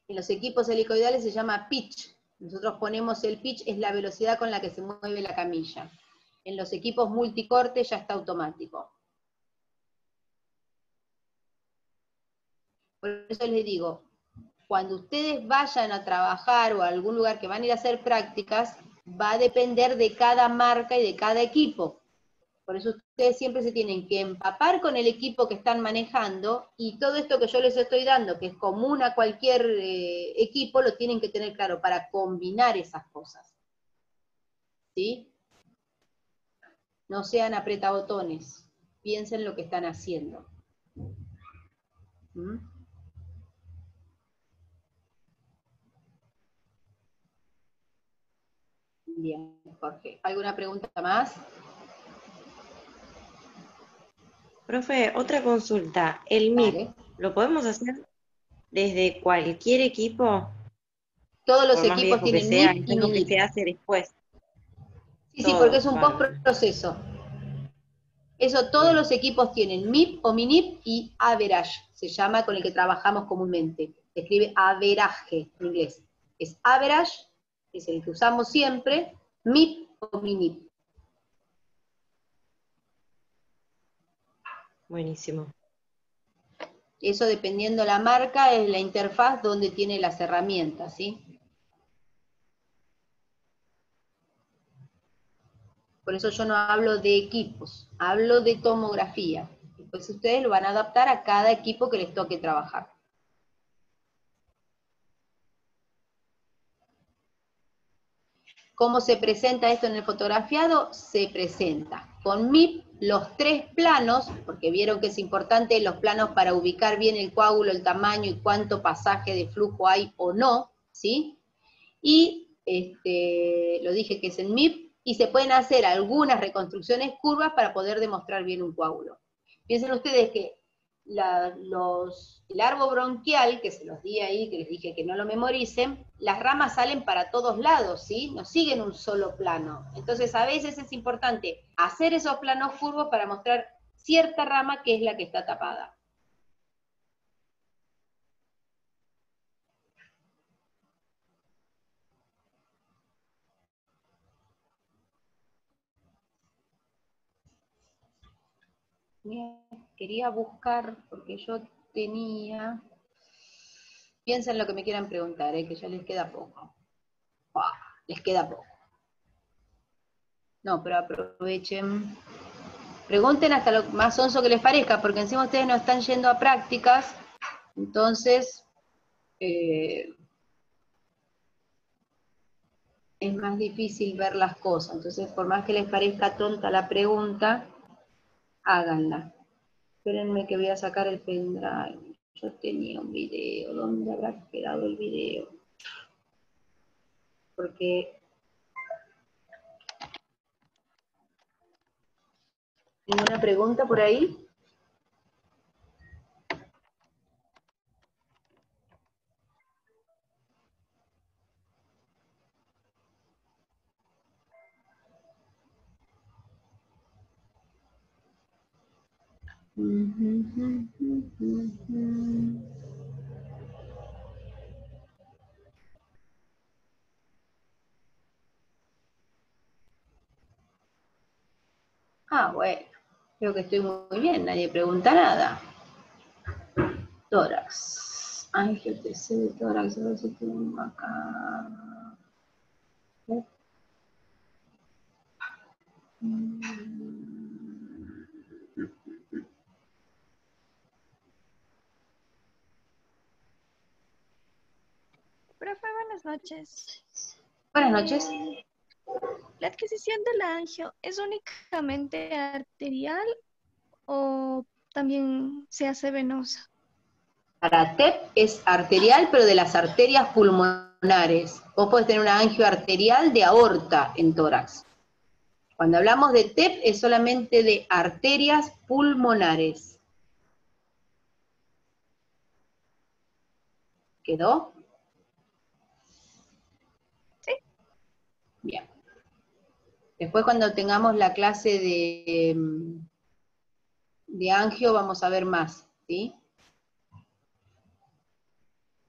En los equipos helicoidales se llama pitch. Nosotros ponemos el pitch, es la velocidad con la que se mueve la camilla. En los equipos multicorte ya está automático. Por eso les digo, cuando ustedes vayan a trabajar o a algún lugar que van a ir a hacer prácticas, va a depender de cada marca y de cada equipo. Por eso ustedes siempre se tienen que empapar con el equipo que están manejando, y todo esto que yo les estoy dando, que es común a cualquier equipo, lo tienen que tener claro para combinar esas cosas. ¿Sí? No sean apretabotones, piensen lo que están haciendo. ¿Mm? Bien, Jorge. ¿Alguna pregunta más? Profe, otra consulta. ¿El MIP Vale. lo podemos hacer desde cualquier equipo? Todos los Por más equipos viejo que tienen sea, MIP ¿es y algo que MINIP. se hace después? Sí, sí, porque es Todos, un bárbaro. post-proceso. Eso, todos Bueno, los equipos tienen MIP o MINIP y average, se llama, con el que trabajamos comúnmente. Se escribe average en inglés. Es average, es el que usamos siempre, MIP o MINIP. buenísimo. Eso, dependiendo la marca, es la interfaz donde tiene las herramientas, ¿sí? Por eso yo no hablo de equipos, hablo de tomografía. Después ustedes lo van a adaptar a cada equipo que les toque trabajar. ¿Cómo se presenta esto en el fotografiado? Se presenta con MIP los 3 planos, porque vieron que es importante los planos para ubicar bien el coágulo, el tamaño y cuánto pasaje de flujo hay o no, ¿sí? Y lo dije que es en MIP, y se pueden hacer algunas reconstrucciones curvas para poder demostrar bien un coágulo. Piensen ustedes que el árbol bronquial, que se los di ahí, que les dije que no lo memoricen, las ramas salen para todos lados, ¿sí? No siguen un solo plano. Entonces a veces es importante hacer esos planos curvos para mostrar cierta rama que es la que está tapada. Quería buscar, porque yo tenía... Piensen lo que me quieran preguntar, que ya les queda poco. Les queda poco. No, pero aprovechen. Pregunten hasta lo más sonso que les parezca, porque encima ustedes no están yendo a prácticas, entonces es más difícil ver las cosas. Entonces, por más que les parezca tonta la pregunta, háganla. Espérenme que voy a sacar el pendrive. Yo tenía un video. ¿Dónde habrá quedado el video? Porque... ¿Ninguna pregunta por ahí? Ah, bueno, creo que estoy muy bien, nadie pregunta nada. Tórax. Angiotc de tórax, a ver si tengo acá. Profe, buenas noches. Buenas noches. ¿La adquisición de la angio es únicamente arterial o también se hace venosa? Para TEP es arterial, pero de las arterias pulmonares. Vos podés tener una angio arterial de aorta en tórax. Cuando hablamos de TEP es solamente de arterias pulmonares. ¿Quedó? Sí. Bien. Después cuando tengamos la clase de angio vamos a ver más, ¿sí?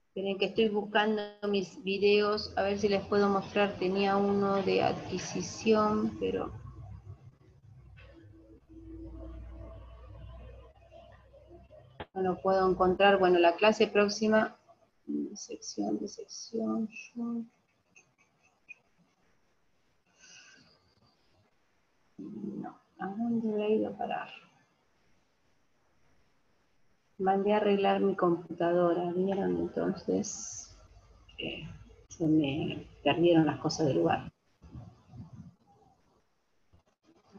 Esperen que estoy buscando mis videos, a ver si les puedo mostrar. Tenía uno de adquisición, pero no lo puedo encontrar. Bueno, la clase próxima, disección, no, ¿a dónde habrá ido a parar? Mandé a arreglar mi computadora, ¿vieron? Entonces se me perdieron las cosas del lugar.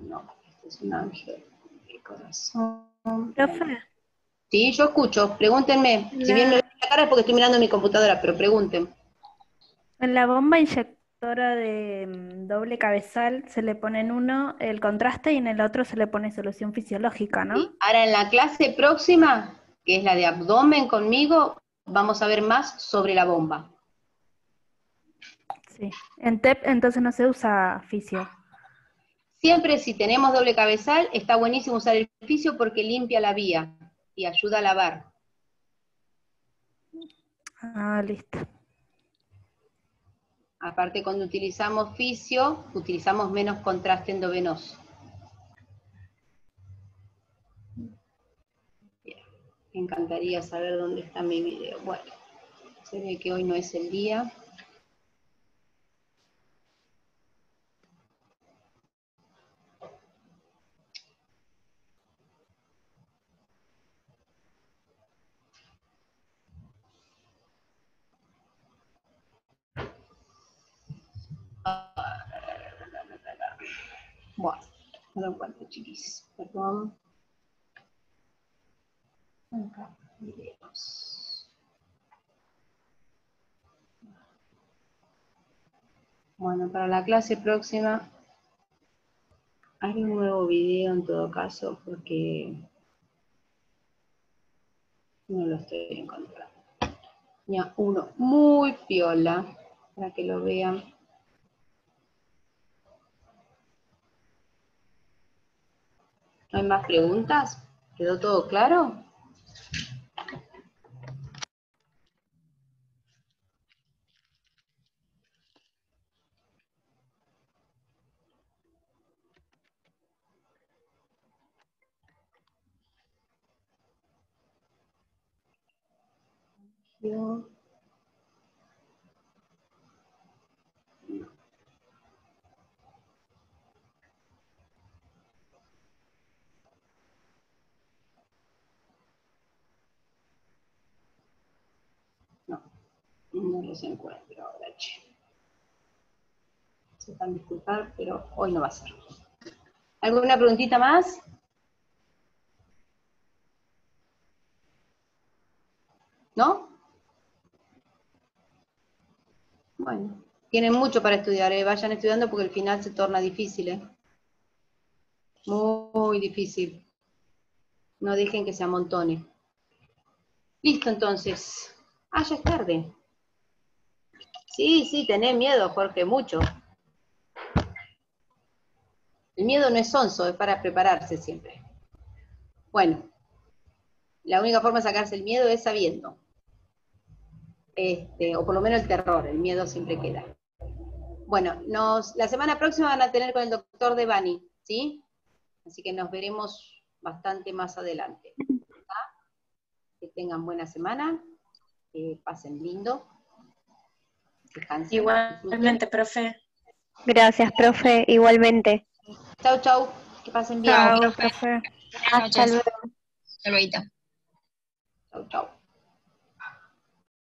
No, este es un ángel de corazón. Profe, Sí, yo escucho, pregúntenme. Si bien me la, ven la cara es porque estoy mirando mi computadora, pero pregunten. en la bomba inyectora de doble cabezal se le pone en uno el contraste y en el otro se le pone solución fisiológica, ¿no? Sí. Ahora en la clase próxima, que es la de abdomen conmigo, vamos a ver más sobre la bomba. Sí. En TEP entonces no se usa fisio. Siempre si tenemos doble cabezal, está buenísimo usar el fisio porque limpia la vía y ayuda a lavar. Ah, listo. Aparte, cuando utilizamos fisio, utilizamos menos contraste endovenoso. Bien. Me encantaría saber dónde está mi video. Bueno, se ve que hoy no es el día. Bueno, no lo encuentro, chiquis. Perdón. Acá, videos. Bueno, para la clase próxima haré un nuevo video en todo caso porque no lo estoy encontrando. Ya, uno muy piola para que lo vean. ¿No hay más preguntas? ¿Quedó todo claro? Yo... No, no los encuentro ahora, che. Se van a disculpar, pero hoy no va a ser. ¿Alguna preguntita más? ¿No? Bueno, tienen mucho para estudiar, vayan estudiando porque el final se torna difícil, muy difícil. No dejen que se amontone. Listo, entonces. Ah, ya es tarde. Sí, tenés miedo, Jorge, mucho. El miedo no es sonso, es para prepararse siempre. Bueno, La única forma de sacarse el miedo es sabiendo. O por lo menos el terror, el miedo siempre queda. Bueno, la semana próxima van a tener con el doctor Devani, ¿sí? Así que nos veremos bastante más adelante. ¿Tá? Que tengan buena semana, que pasen lindo. Descansen, Igualmente, profe. Gracias, profe, igualmente. Chau, chau, que pasen bien. Chao, profe. Buenas Hasta noches. luego. Hasta luego. Chau, chau.